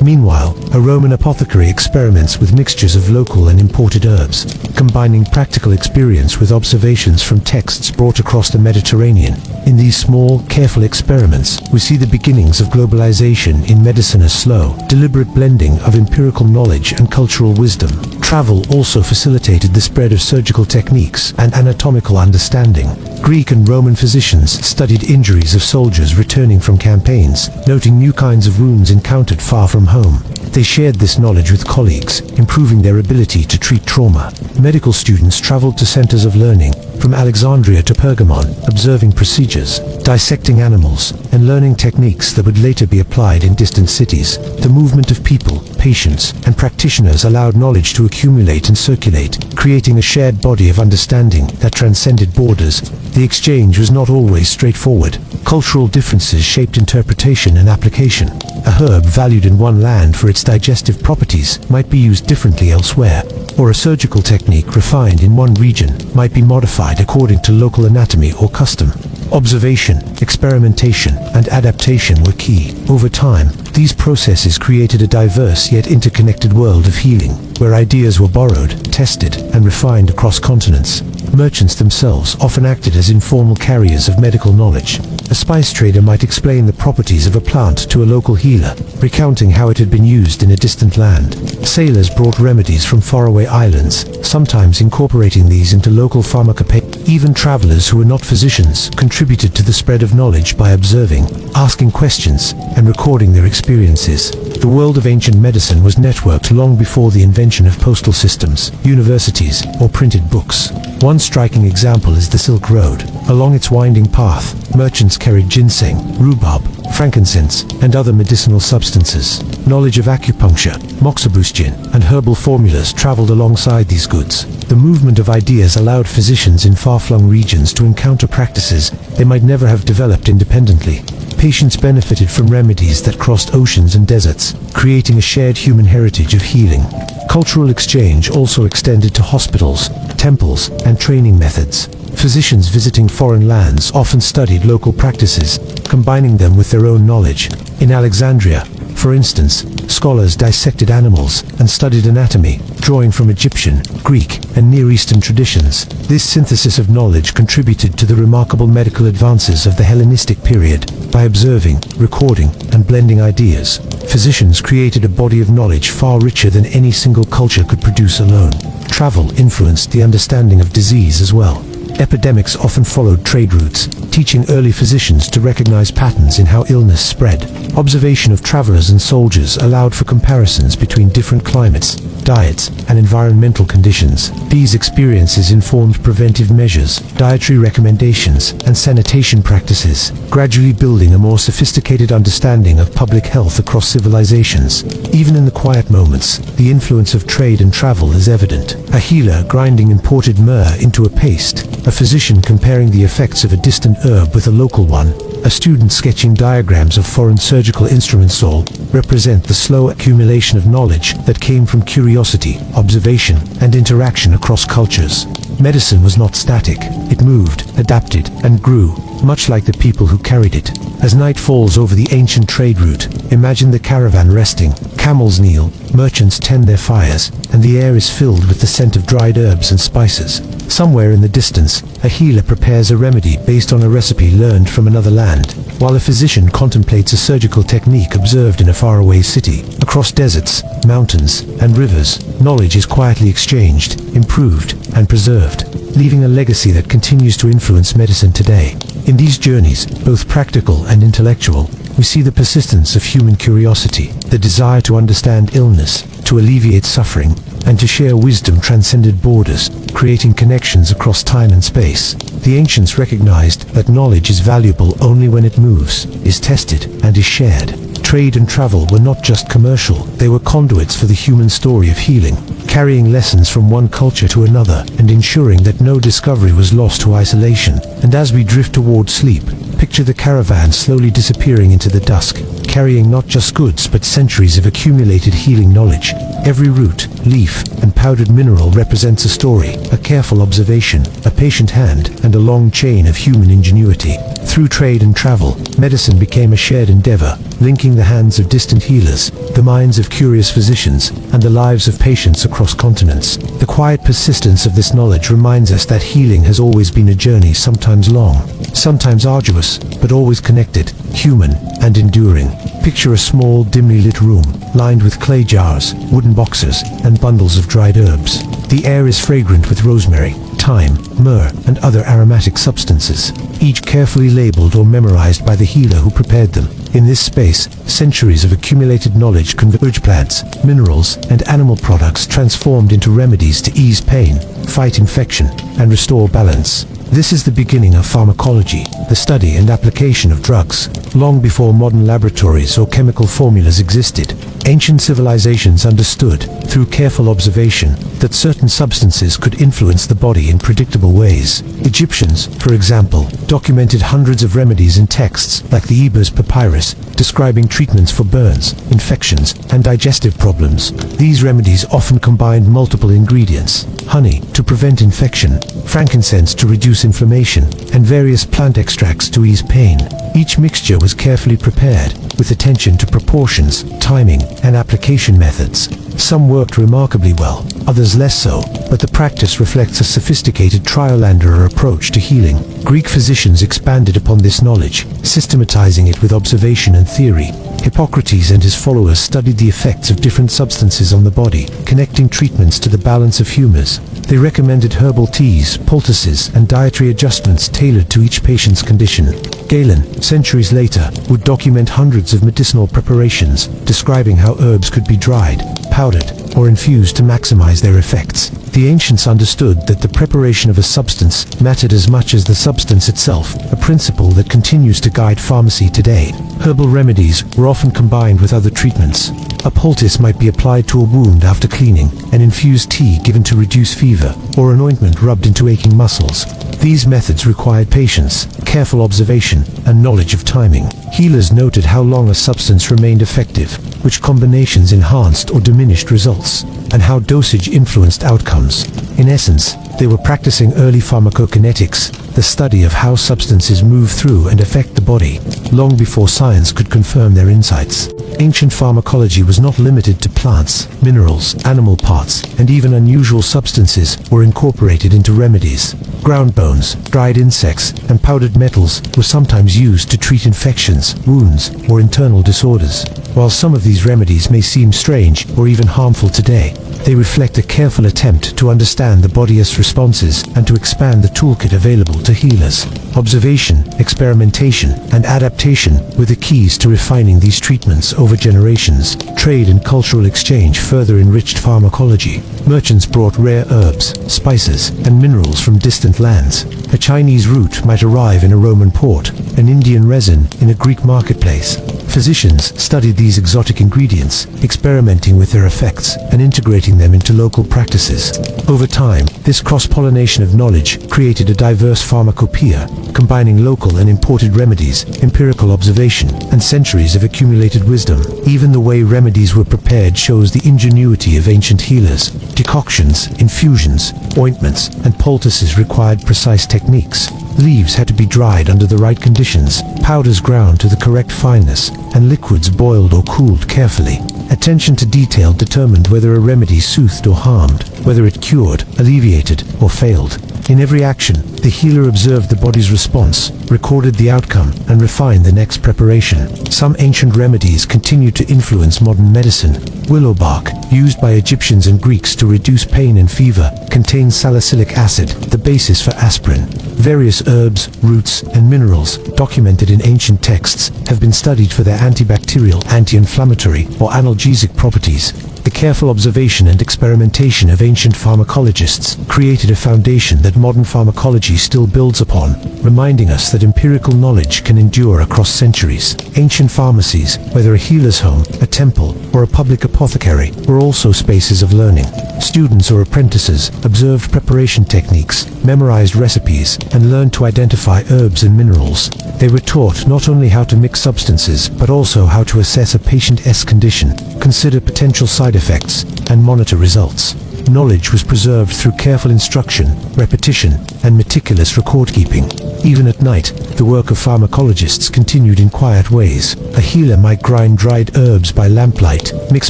Meanwhile, a Roman apothecary experiments with mixtures of local and imported herbs, combining practical experience with observations from texts brought across the Mediterranean. In these small, careful experiments, we see the beginnings of globalization in medicine, a slow, deliberate blending of empirical knowledge and cultural wisdom. Travel also facilitated the spread of surgical techniques and anatomical understanding. Greek and Roman physicians studied injuries of soldiers returning from campaigns, noting new kinds of wounds encountered far from home. They shared this knowledge with colleagues, improving their ability to treat trauma. Medical students traveled to centers of learning, from Alexandria to Pergamon, observing procedures, dissecting animals, and learning techniques that would later be applied in distant cities. The movement of people, patients, and practitioners allowed knowledge to accumulate and circulate, creating a shared body of understanding that transcended borders. The exchange was not always straightforward. Cultural differences shaped interpretation and application. A herb valued in one land for its digestive properties might be used differently elsewhere, or a surgical technique refined in one region might be modified according to local anatomy or custom. Observation, experimentation, and adaptation were key. Over time, these processes created a diverse yet interconnected world of healing, where ideas were borrowed, tested, and refined across continents. Merchants themselves often acted as informal carriers of medical knowledge. A spice trader might explain the properties of a plant to a local healer, recounting how it had been used in a distant land. Sailors brought remedies from faraway islands, sometimes incorporating these into local pharmacopoeia. Even travelers who were not physicians contributed to the spread of knowledge by observing, asking questions, and recording their experiences. The world of ancient medicine was networked long before the invention of postal systems, universities, or printed books. One striking example is the Silk Road. Along its winding path, merchants carried ginseng, rhubarb, frankincense, and other medicinal substances. Knowledge of acupuncture, moxibustion, and herbal formulas traveled alongside these goods. The movement of ideas allowed physicians in far-flung regions to encounter practices they might never have developed independently. Patients benefited from remedies that crossed oceans and deserts, creating a shared human heritage of healing. Cultural exchange also extended to hospitals. temples, and training methods. Physicians visiting foreign lands often studied local practices, combining them with their own knowledge. In Alexandria, for instance, scholars dissected animals and studied anatomy, drawing from Egyptian, Greek, and Near Eastern traditions. This synthesis of knowledge contributed to the remarkable medical advances of the Hellenistic period. By observing, recording, and blending ideas, physicians created a body of knowledge far richer than any single culture could produce alone. Travel influenced the understanding of disease as well. Epidemics often followed trade routes, teaching early physicians to recognize patterns in how illness spread. Observation of travelers and soldiers allowed for comparisons between different climates, diets, and environmental conditions. These experiences informed preventive measures, dietary recommendations, and sanitation practices, gradually building a more sophisticated understanding of public health across civilizations. Even in the quiet moments, the influence of trade and travel is evident. A healer grinding imported myrrh into a paste, a physician comparing the effects of a distant herb with a local one, a student sketching diagrams of foreign surgical instruments all represent the slow accumulation of knowledge that came from curiosity, observation, and interaction across cultures. Medicine was not static. It moved, adapted, and grew, much like the people who carried it. As night falls over the ancient trade route, imagine the caravan resting, camels kneel, merchants tend their fires, and the air is filled with the scent of dried herbs and spices. Somewhere in the distance, a healer prepares a remedy based on a recipe learned from another land, while a physician contemplates a surgical technique observed in a faraway city. Across deserts, mountains, and rivers, knowledge is quietly exchanged, improved, and preserved, leaving a legacy that continues to influence medicine today. In these journeys, both practical and intellectual, we see the persistence of human curiosity, the desire to understand illness, to alleviate suffering, and to share wisdom transcended borders, creating connections across time and space. The ancients recognized that knowledge is valuable only when it moves, is tested, and is shared. Trade and travel were not just commercial, they were conduits for the human story of healing, carrying lessons from one culture to another and ensuring that no discovery was lost to isolation. And as we drift toward sleep, picture the caravan slowly disappearing into the dusk, carrying not just goods but centuries of accumulated healing knowledge. Every root, leaf, and powdered mineral represents a story, a careful observation, a patient hand, and a long chain of human ingenuity. Through trade and travel, medicine became a shared endeavor, linking the hands of distant healers, the minds of curious physicians, and the lives of patients across continents. The quiet persistence of this knowledge reminds us that healing has always been a journey, sometimes long, sometimes arduous, but always connected, human, and enduring. Picture a small, dimly lit room, lined with clay jars, wooden boxes, and bundles of dried herbs. The air is fragrant with rosemary, thyme, myrrh, and other aromatic substances, each carefully labeled or memorized by the healer who prepared them. In this space, centuries of accumulated knowledge converge: plants, minerals, and animal products transformed into remedies to ease pain, fight infection, and restore balance. This is the beginning of pharmacology, the study and application of drugs. Long before modern laboratories or chemical formulas existed, ancient civilizations understood, through careful observation, that certain substances could influence the body in predictable ways. Egyptians, for example, documented hundreds of remedies in texts like the Ebers Papyrus, describing treatments for burns, infections, and digestive problems. These remedies often combined multiple ingredients: honey to prevent infection, frankincense to reduce inflammation, and various plant extracts to ease pain. Each mixture was carefully prepared, with attention to proportions, timing, and application methods. Some worked remarkably well, others less so, but the practice reflects a sophisticated trial-and-error approach to healing. Greek physicians expanded upon this knowledge, systematizing it with observation and theory. Hippocrates and his followers studied the effects of different substances on the body, connecting treatments to the balance of humors. They recommended herbal teas, poultices, and dietary adjustments tailored to each patient's condition. Galen, centuries later, would document hundreds of medicinal preparations, describing how herbs could be dried, powdered, or infused to maximize their effects. The ancients understood that the preparation of a substance mattered as much as the substance itself, a principle that continues to guide pharmacy today. Herbal remedies were often combined with other treatments. A poultice might be applied to a wound after cleaning, an infused tea given to reduce fever, or an ointment rubbed into aching muscles. These methods required patience, careful observation, and knowledge of timing. Healers noted how long a substance remained effective, which combinations enhanced or diminished results, and how dosage influenced outcomes. In essence, they were practicing early pharmacokinetics, the study of how substances move through and affect the body, long before science could confirm their insights. Ancient pharmacology was not limited to plants, minerals, animal parts, and even unusual substances were incorporated into remedies. Ground bones, dried insects, and powdered metals were sometimes used to treat infections, wounds, or internal disorders. While some of these remedies may seem strange or even harmful today, they reflect a careful attempt to understand the body's responses and to expand the toolkit available to healers. Observation, experimentation, and adaptation were the keys to refining these treatments over generations. Trade and cultural exchange further enriched pharmacology. Merchants brought rare herbs, spices, and minerals from distant lands. A Chinese root might arrive in a Roman port, an Indian resin in a Greek marketplace. Physicians studied these exotic ingredients, experimenting with their effects and integrating them into local practices. Over time, this cross-pollination of knowledge created a diverse pharmacopoeia, combining local and imported remedies, empirical observation, and centuries of accumulated wisdom. Even the way remedies were prepared shows the ingenuity of ancient healers. Decoctions, infusions, ointments, and poultices required precise techniques. Leaves had to be dried under the right conditions, powders ground to the correct fineness, and liquids boiled or cooled carefully. Attention to detail determined whether a remedy soothed or harmed, whether it cured, alleviated, or failed. In every action, the healer observed the body's response, recorded the outcome, and refined the next preparation. Some ancient remedies continue to influence modern medicine. Willow bark, used by Egyptians and Greeks to reduce pain and fever, contains salicylic acid, the basis for aspirin. Various herbs, roots, and minerals, documented in ancient texts, have been studied for their antibacterial, anti-inflammatory, or analgesic properties. The careful observation and experimentation of ancient pharmacologists created a foundation that modern pharmacology still builds upon, reminding us that empirical knowledge can endure across centuries. Ancient pharmacies, whether a healer's home, a temple, or a public apothecary, were also spaces of learning. Students or apprentices observed preparation techniques, memorized recipes, and learned to identify herbs and minerals. They were taught not only how to mix substances, but also how to assess a patient's condition, consider potential side effects, and monitor results. Knowledge was preserved through careful instruction, repetition, and meticulous record-keeping. Even at night, the work of pharmacologists continued in quiet ways. A healer might grind dried herbs by lamplight, mix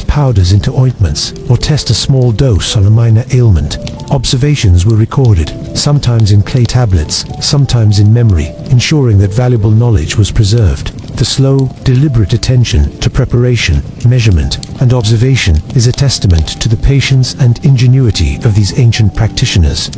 powders into ointments, or test a small dose on a minor ailment. Observations were recorded, sometimes in clay tablets, sometimes in memory, ensuring that valuable knowledge was preserved. The slow, deliberate attention to preparation, measurement, and observation is a testament to the patience and ingenuity of these ancient practitioners.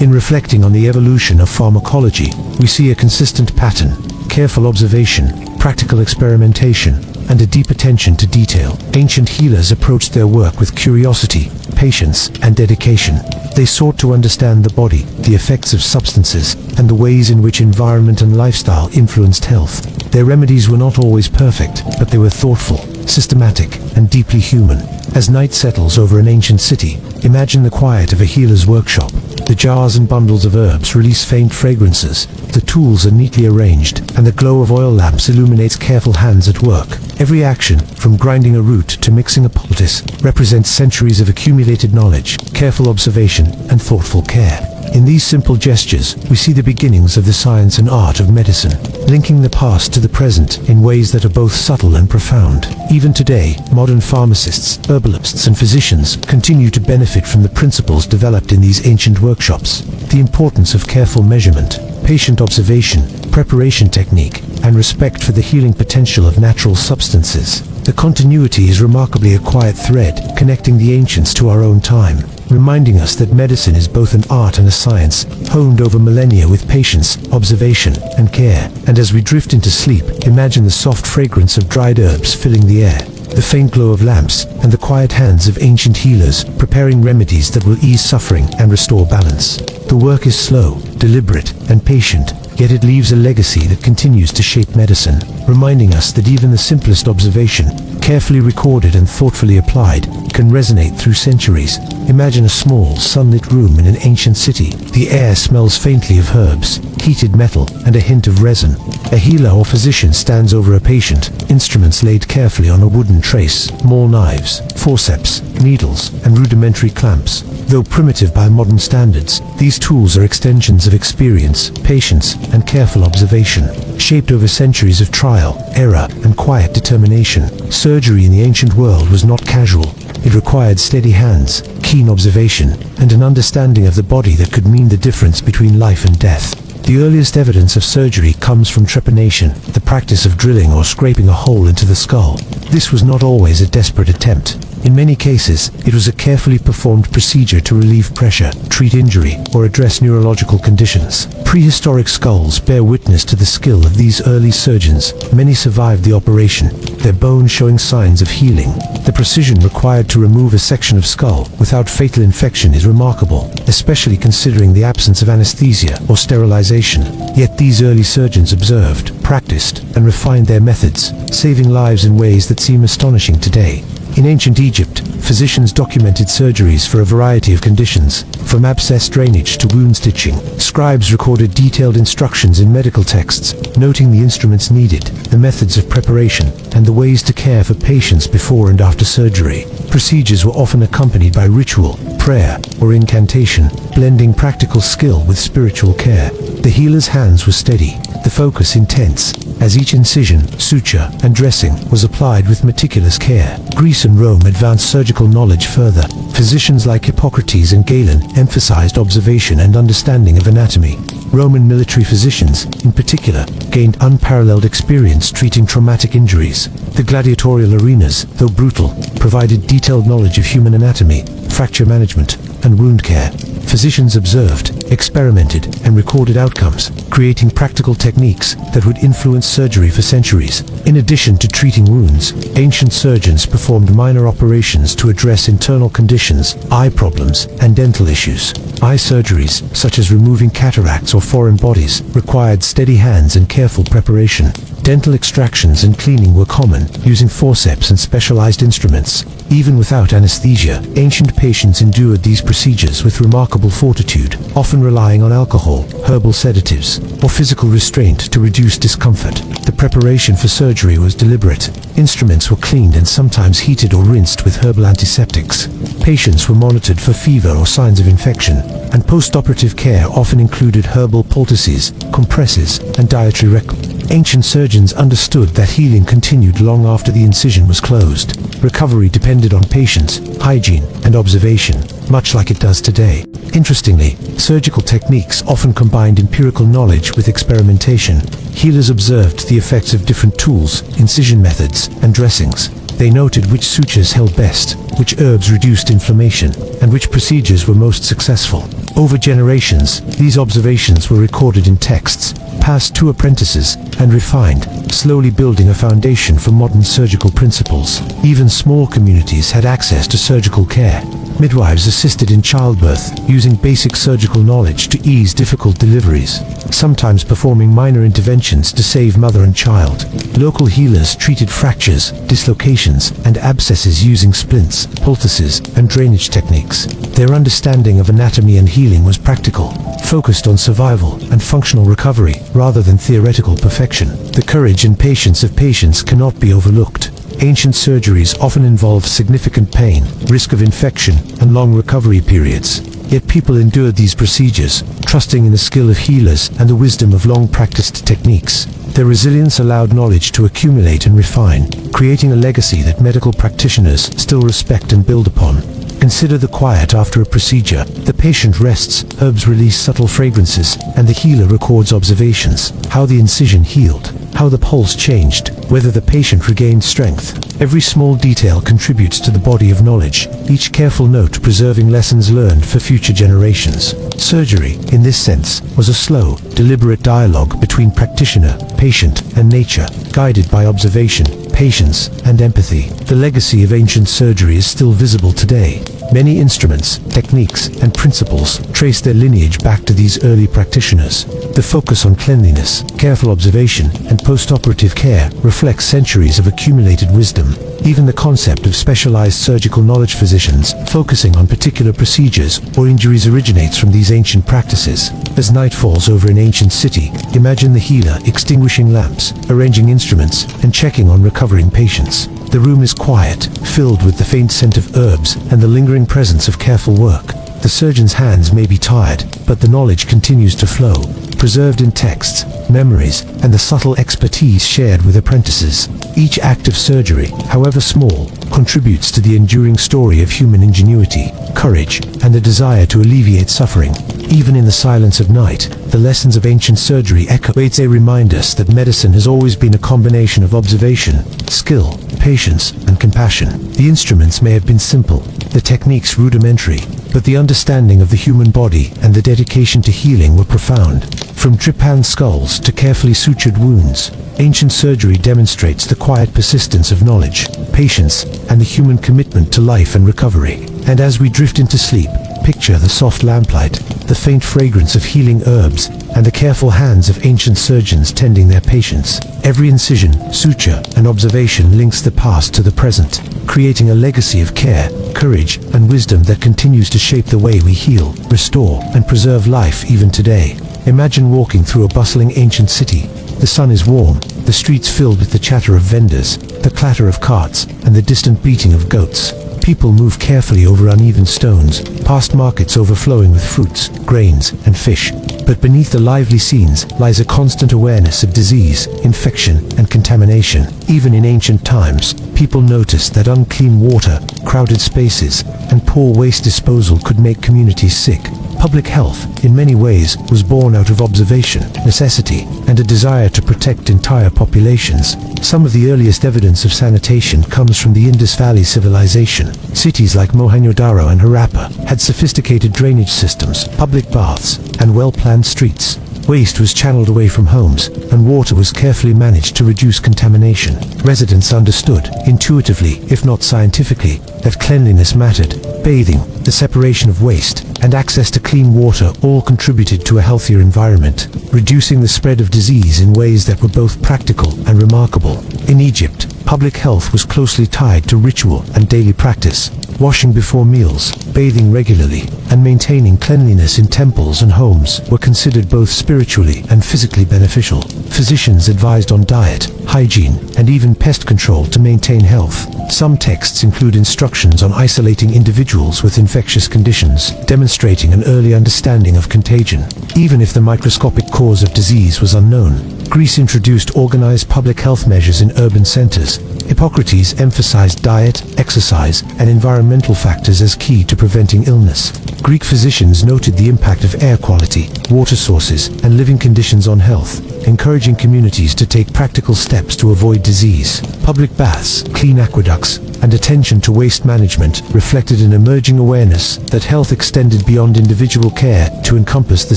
In reflecting on the evolution of pharmacology, we see a consistent pattern: careful observation, practical experimentation, and a deep attention to detail. Ancient healers approached their work with curiosity, patience, and dedication. They sought to understand the body, the effects of substances, and the ways in which environment and lifestyle influenced health. Their remedies were not always perfect, but they were thoughtful, systematic, and deeply human. As night settles over an ancient city, imagine the quiet of a healer's workshop. The jars and bundles of herbs release faint fragrances, the tools are neatly arranged, and the glow of oil lamps illuminates careful hands at work. Every action, from grinding a root to mixing a poultice, represents centuries of accumulated knowledge, careful observation, and thoughtful care. In these simple gestures, we see the beginnings of the science and art of medicine, linking the past to the present in ways that are both subtle and profound. Even today, modern pharmacists, herbalists, and physicians continue to benefit from the principles developed in these ancient workshops. The importance of careful measurement, patient observation, preparation technique, and respect for the healing potential of natural substances. The continuity is remarkably a quiet thread, connecting the ancients to our own time, reminding us that medicine is both an art and a science, honed over millennia with patience, observation, and care. And as we drift into sleep, imagine the soft fragrance of dried herbs filling the air, the faint glow of lamps, and the quiet hands of ancient healers preparing remedies that will ease suffering and restore balance. The work is slow, deliberate, and patient, yet it leaves a legacy that continues to shape medicine, reminding us that even the simplest observation, carefully recorded and thoughtfully applied, can resonate through centuries. Imagine a small, sunlit room in an ancient city. The air smells faintly of herbs, heated metal, and a hint of resin. A healer or physician stands over a patient, instruments laid carefully on a wooden trace, small knives, forceps, needles, and rudimentary clamps. Though primitive by modern standards, these tools are extensions of experience, patience, and careful observation, shaped over centuries of trial, error, and quiet determination. Surgery in the ancient world was not casual. It required steady hands, keen observation, and an understanding of the body that could mean the difference between life and death. The earliest evidence of surgery comes from trepanation, the practice of drilling or scraping a hole into the skull. This was not always a desperate attempt. In many cases, it was a carefully performed procedure to relieve pressure, treat injury, or address neurological conditions. Prehistoric skulls bear witness to the skill of these early surgeons. Many survived the operation, their bones showing signs of healing. The precision required to remove a section of skull without fatal infection is remarkable, especially considering the absence of anesthesia or sterilization. Yet these early surgeons observed, practiced, and refined their methods, saving lives in ways that seem astonishing today. In ancient Egypt, physicians documented surgeries for a variety of conditions, from abscess drainage to wound stitching. Scribes recorded detailed instructions in medical texts, noting the instruments needed, the methods of preparation, and the ways to care for patients before and after surgery. Procedures were often accompanied by ritual, prayer, or incantation, blending practical skill with spiritual care. The healer's hands were steady, the focus intense, as each incision, suture, and dressing was applied with meticulous care. Greece and Rome advanced surgical knowledge further. Physicians like Hippocrates and Galen emphasized observation and understanding of anatomy. Roman military physicians, in particular, gained unparalleled experience treating traumatic injuries. The gladiatorial arenas, though brutal, provided detailed knowledge of human anatomy, fracture management, and wound care. Physicians observed, experimented, and recorded outcomes, creating practical techniques that would influence surgery for centuries. In addition to treating wounds, ancient surgeons performed minor operations to address internal conditions, eye problems, and dental issues. Eye surgeries, such as removing cataracts or foreign bodies, required steady hands and careful preparation. Dental extractions and cleaning were common, using forceps and specialized instruments. Even without anesthesia, ancient patients endured these procedures with remarkable fortitude, often relying on alcohol, herbal sedatives, or physical restraint to reduce discomfort. The preparation for surgery was deliberate. Instruments were cleaned and sometimes heated or rinsed with herbal antiseptics. Patients were monitored for fever or signs of infection, and post-operative care often included herbal poultices, compresses, and dietary recommendations. Ancient surgeons understood that healing continued long after the incision was closed. Recovery depended on patience, hygiene, and observation, much like it does today. Interestingly, surgical techniques often combined empirical knowledge with experimentation. Healers observed the effects of different tools, incision methods, and dressings. They noted which sutures held best, which herbs reduced inflammation, and which procedures were most successful. Over generations, these observations were recorded in texts, passed to apprentices, and refined, slowly building a foundation for modern surgical principles. Even small communities had access to surgical care. Midwives assisted in childbirth, using basic surgical knowledge to ease difficult deliveries, sometimes performing minor interventions to save mother and child. Local healers treated fractures, dislocations, and abscesses using splints, poultices, and drainage techniques. Their understanding of anatomy and healing was practical, focused on survival and functional recovery rather than theoretical perfection. The courage and patience of patients cannot be overlooked. Ancient surgeries often involved significant pain, risk of infection, and long recovery periods. Yet people endured these procedures, trusting in the skill of healers and the wisdom of long-practiced techniques. Their resilience allowed knowledge to accumulate and refine, creating a legacy that medical practitioners still respect and build upon. Consider the quiet after a procedure. The patient rests, herbs release subtle fragrances, and the healer records observations, how the incision healed, how the pulse changed, whether the patient regained strength. Every small detail contributes to the body of knowledge, each careful note preserving lessons learned for future generations. Surgery, in this sense, was a slow, deliberate dialogue between practitioner, patient, and nature, guided by observation, patience, and empathy. The legacy of ancient surgery is still visible today, Many instruments, techniques, and principles trace their lineage back to these early practitioners. The focus on cleanliness, careful observation, and post-operative care reflects centuries of accumulated wisdom. Even the concept of specialized surgical knowledge, physicians focusing on particular procedures or injuries, originates from these ancient practices. As night falls over an ancient city, imagine the healer extinguishing lamps, arranging instruments, and checking on recovering patients. The room is quiet, filled with the faint scent of herbs and the lingering presence of careful work. The surgeon's hands may be tired, but the knowledge continues to flow, preserved in texts, memories, and the subtle expertise shared with apprentices. Each act of surgery, however small, contributes to the enduring story of human ingenuity, courage, and the desire to alleviate suffering. Even in the silence of night, the lessons of ancient surgery echo. They remind us that medicine has always been a combination of observation, skill, patience, and compassion. The instruments may have been simple, the techniques rudimentary, but the understanding of the human body and the dedication to healing were profound. From trypan skulls to carefully sutured wounds, ancient surgery demonstrates the quiet persistence of knowledge, patience, and the human commitment to life and recovery. And as we drift into sleep, picture the soft lamplight, the faint fragrance of healing herbs, and the careful hands of ancient surgeons tending their patients. Every incision, suture, and observation links the past to the present, creating a legacy of care, courage, and wisdom that continues to shape the way we heal, restore, and preserve life even today. Imagine walking through a bustling ancient city. The sun is warm, the streets filled with the chatter of vendors, the clatter of carts, and the distant beating of goats. People move carefully over uneven stones, past markets overflowing with fruits, grains, and fish. But beneath the lively scenes lies a constant awareness of disease, infection, and contamination. Even in ancient times, people noticed that unclean water, crowded spaces, and poor waste disposal could make communities sick. Public health, in many ways, was born out of observation, necessity, and a desire to protect entire populations. Some of the earliest evidence of sanitation comes from the Indus Valley civilization. Cities like Mohenjo-daro and Harappa had sophisticated drainage systems, public baths, and well-planned streets. Waste was channeled away from homes, and water was carefully managed to reduce contamination. Residents understood, intuitively, if not scientifically, that cleanliness mattered. Bathing, the separation of waste, and access to clean water all contributed to a healthier environment, reducing the spread of disease in ways that were both practical and remarkable. In Egypt, public health was closely tied to ritual and daily practice. Washing before meals, bathing regularly, and maintaining cleanliness in temples and homes were considered both spiritually and physically beneficial. Physicians advised on diet, hygiene, and even pest control to maintain health. Some texts include instructions on isolating individuals with infectious conditions, demonstrating an early understanding of contagion. Even if the microscopic cause of disease was unknown, Greece introduced organized public health measures in urban centers. Hippocrates emphasized diet, exercise, and environmental factors as key to preventing illness. Greek physicians noted the impact of air quality, water sources, and living conditions on health, encouraging communities to take practical steps to avoid disease. Public baths, clean aqueducts, and attention to waste management reflected an emerging awareness that health extended beyond individual care to encompass the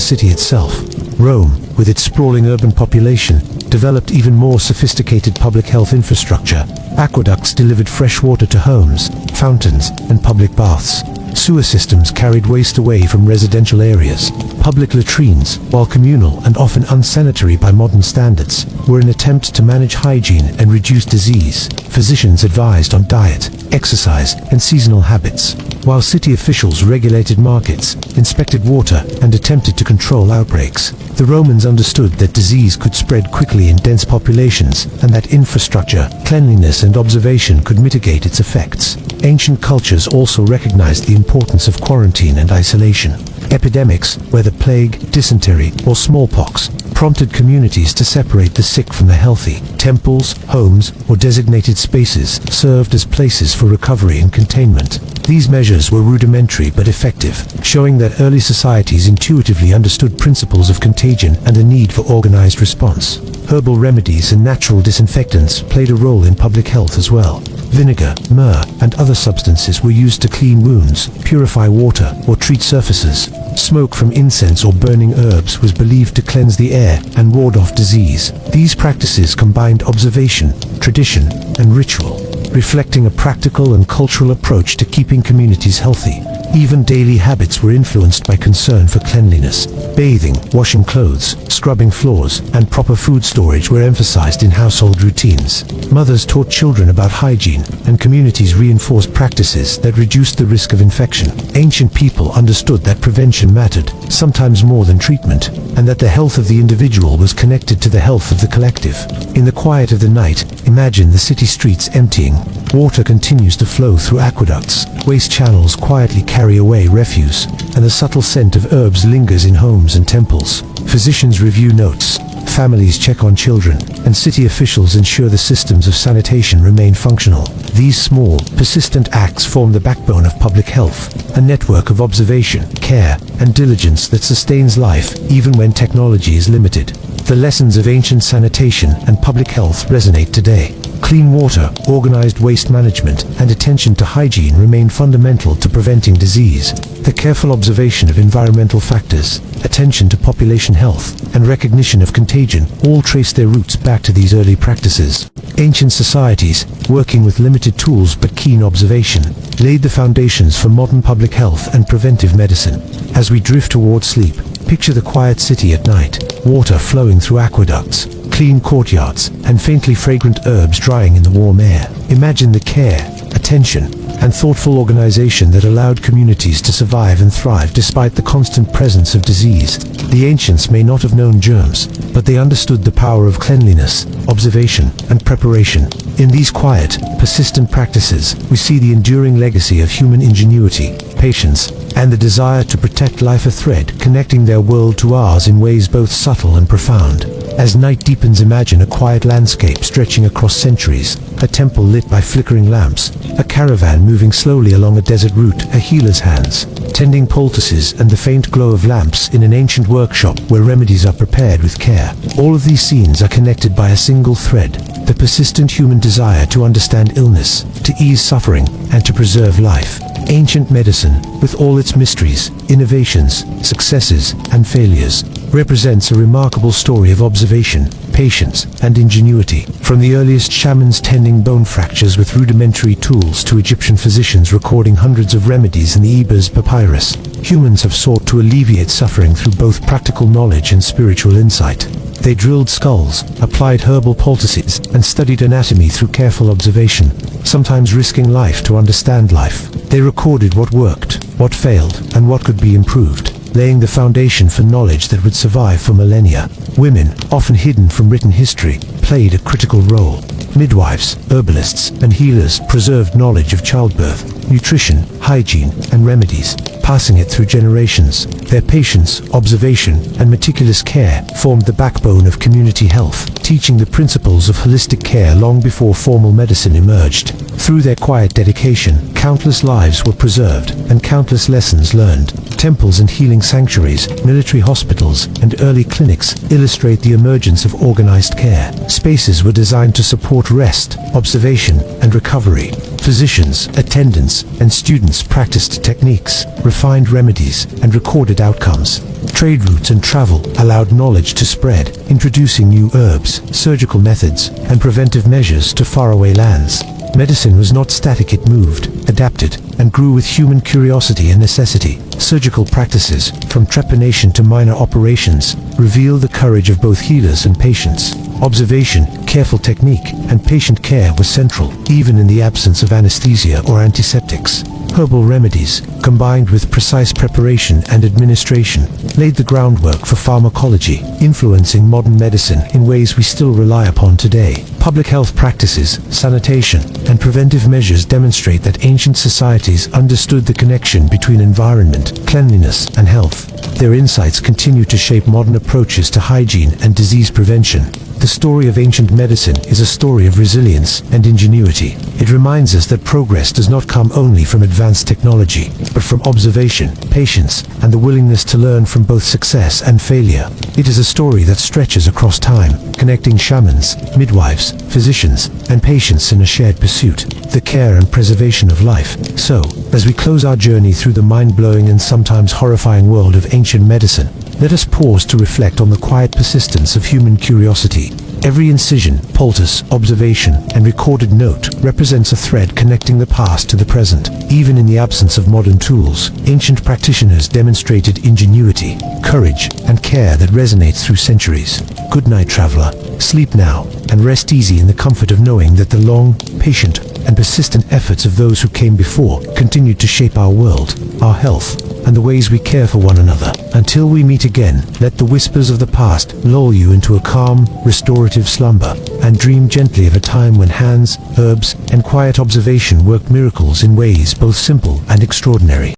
city itself. Rome, with its sprawling urban population, developed even more sophisticated public health infrastructure. Aqueducts delivered fresh water to homes, fountains, and public baths. Sewer systems carried waste away from residential areas. Public latrines, while communal and often unsanitary by modern standards, were an attempt to manage hygiene and reduce disease. Physicians advised on diet, exercise, and seasonal habits, while city officials regulated markets, inspected water, and attempted to control outbreaks. The Romans understood that disease could spread quickly in dense populations, and that infrastructure, cleanliness, and observation could mitigate its effects. Ancient cultures also recognized the importance of quarantine and isolation. Epidemics, whether plague, dysentery, or smallpox, prompted communities to separate the sick from the healthy. Temples, homes, or designated spaces served as places for recovery and containment. These measures were rudimentary but effective, showing that early societies intuitively understood principles of contagion and a need for organized response. Herbal remedies and natural disinfectants played a role in public health as well. Vinegar, myrrh, and other substances were used to clean wounds, purify water, or treat surfaces. Smoke from incense or burning herbs was believed to cleanse the air and ward off disease. These practices combined observation, tradition, and ritual, reflecting a practical and cultural approach to keeping keeping communities healthy. Even daily habits were influenced by concern for cleanliness. Bathing, washing clothes, scrubbing floors, and proper food storage were emphasized in household routines. Mothers taught children about hygiene, and communities reinforced practices that reduced the risk of infection. Ancient people understood that prevention mattered, sometimes more than treatment, and that the health of the individual was connected to the health of the collective. In the quiet of the night, imagine the city streets emptying. Water continues to flow through aqueducts. Waste channels quietly carry away refuse, and the subtle scent of herbs lingers in homes and temples. Physicians review notes, families check on children, and city officials ensure the systems of sanitation remain functional. These small, persistent acts form the backbone of public health, a network of observation, care, and diligence that sustains life even when technology is limited. The lessons of ancient sanitation and public health resonate today. Clean water, organized waste management, and attention to hygiene remain fundamental to preventing disease. The careful observation of environmental factors, attention to population health, and recognition of contagion all trace their roots back to these early practices. Ancient societies, working with limited tools but keen observation, laid the foundations for modern public health and preventive medicine. As we drift towards sleep, picture the quiet city at night, water flowing through aqueducts, clean courtyards, and faintly fragrant herbs drying in the warm air. Imagine the care, attention, and thoughtful organization that allowed communities to survive and thrive despite the constant presence of disease. The ancients may not have known germs, but they understood the power of cleanliness, observation, and preparation. In these quiet, persistent practices, we see the enduring legacy of human ingenuity, patience, and the desire to protect life, a thread connecting their world to ours in ways both subtle and profound. As night deepens, imagine a quiet landscape stretching across centuries, a temple lit by flickering lamps, a caravan moving slowly along a desert route, a healer's hands tending poultices, and the faint glow of lamps in an ancient workshop where remedies are prepared with care. All of these scenes are connected by a single thread: the persistent human desire to understand illness, to ease suffering, and to preserve life. Ancient medicine, with all its mysteries, innovations, successes, and failures, represents a remarkable story of observation, patience, and ingenuity. From the earliest shamans tending bone fractures with rudimentary tools to Egyptian physicians recording hundreds of remedies in the Ebers Papyrus, humans have sought to alleviate suffering through both practical knowledge and spiritual insight. They drilled skulls, applied herbal poultices, and studied anatomy through careful observation, sometimes risking life to understand life. They recorded what worked, what failed, and what could be improved, laying the foundation for knowledge that would survive for millennia. Women, often hidden from written history, played a critical role. Midwives, herbalists, and healers preserved knowledge of childbirth, nutrition, hygiene, and remedies, passing it through generations. Their patience, observation, and meticulous care formed the backbone of community health, teaching the principles of holistic care long before formal medicine emerged. Through their quiet dedication, countless lives were preserved and countless lessons learned. Temples and healing sanctuaries, military hospitals, and early clinics illustrate the emergence of organized care. Spaces were designed to support rest, observation, and recovery. Physicians, attendants, and students practiced techniques, refined remedies, and recorded outcomes. Trade routes and travel allowed knowledge to spread, introducing new herbs, surgical methods, and preventive measures to faraway lands. Medicine was not static, it moved, adapted, and grew with human curiosity and necessity. Surgical practices, from trepanation to minor operations, reveal the courage of both healers and patients. Observation, careful technique, and patient care were central, even in the absence of anesthesia or antiseptics. Herbal remedies, combined with precise preparation and administration, laid the groundwork for pharmacology, influencing modern medicine in ways we still rely upon today. Public health practices, sanitation, and preventive measures demonstrate that ancient societies understood the connection between environment, cleanliness, and health. Their insights continue to shape modern approaches to hygiene and disease prevention. The story of ancient medicine is a story of resilience and ingenuity. It reminds us that progress does not come only from advanced technology, but from observation, patience, and the willingness to learn from both success and failure. It is a story that stretches across time, connecting shamans, midwives, physicians, and patients in a shared pursuit: the care and preservation of life. So, as we close our journey through the mind-blowing and sometimes horrifying world of ancient medicine, let us pause to reflect on the quiet persistence of human curiosity. Every incision, poultice, observation, and recorded note represents a thread connecting the past to the present. Even in the absence of modern tools, ancient practitioners demonstrated ingenuity, courage, and care that resonates through centuries. Good night, traveler. Sleep now, and rest easy in the comfort of knowing that the long, patient, and persistent efforts of those who came before continued to shape our world, our health, and the ways we care for one another. Until we meet again, let the whispers of the past lull you into a calm, restorative slumber, and dream gently of a time when hands, herbs, and quiet observation worked miracles in ways both simple and extraordinary.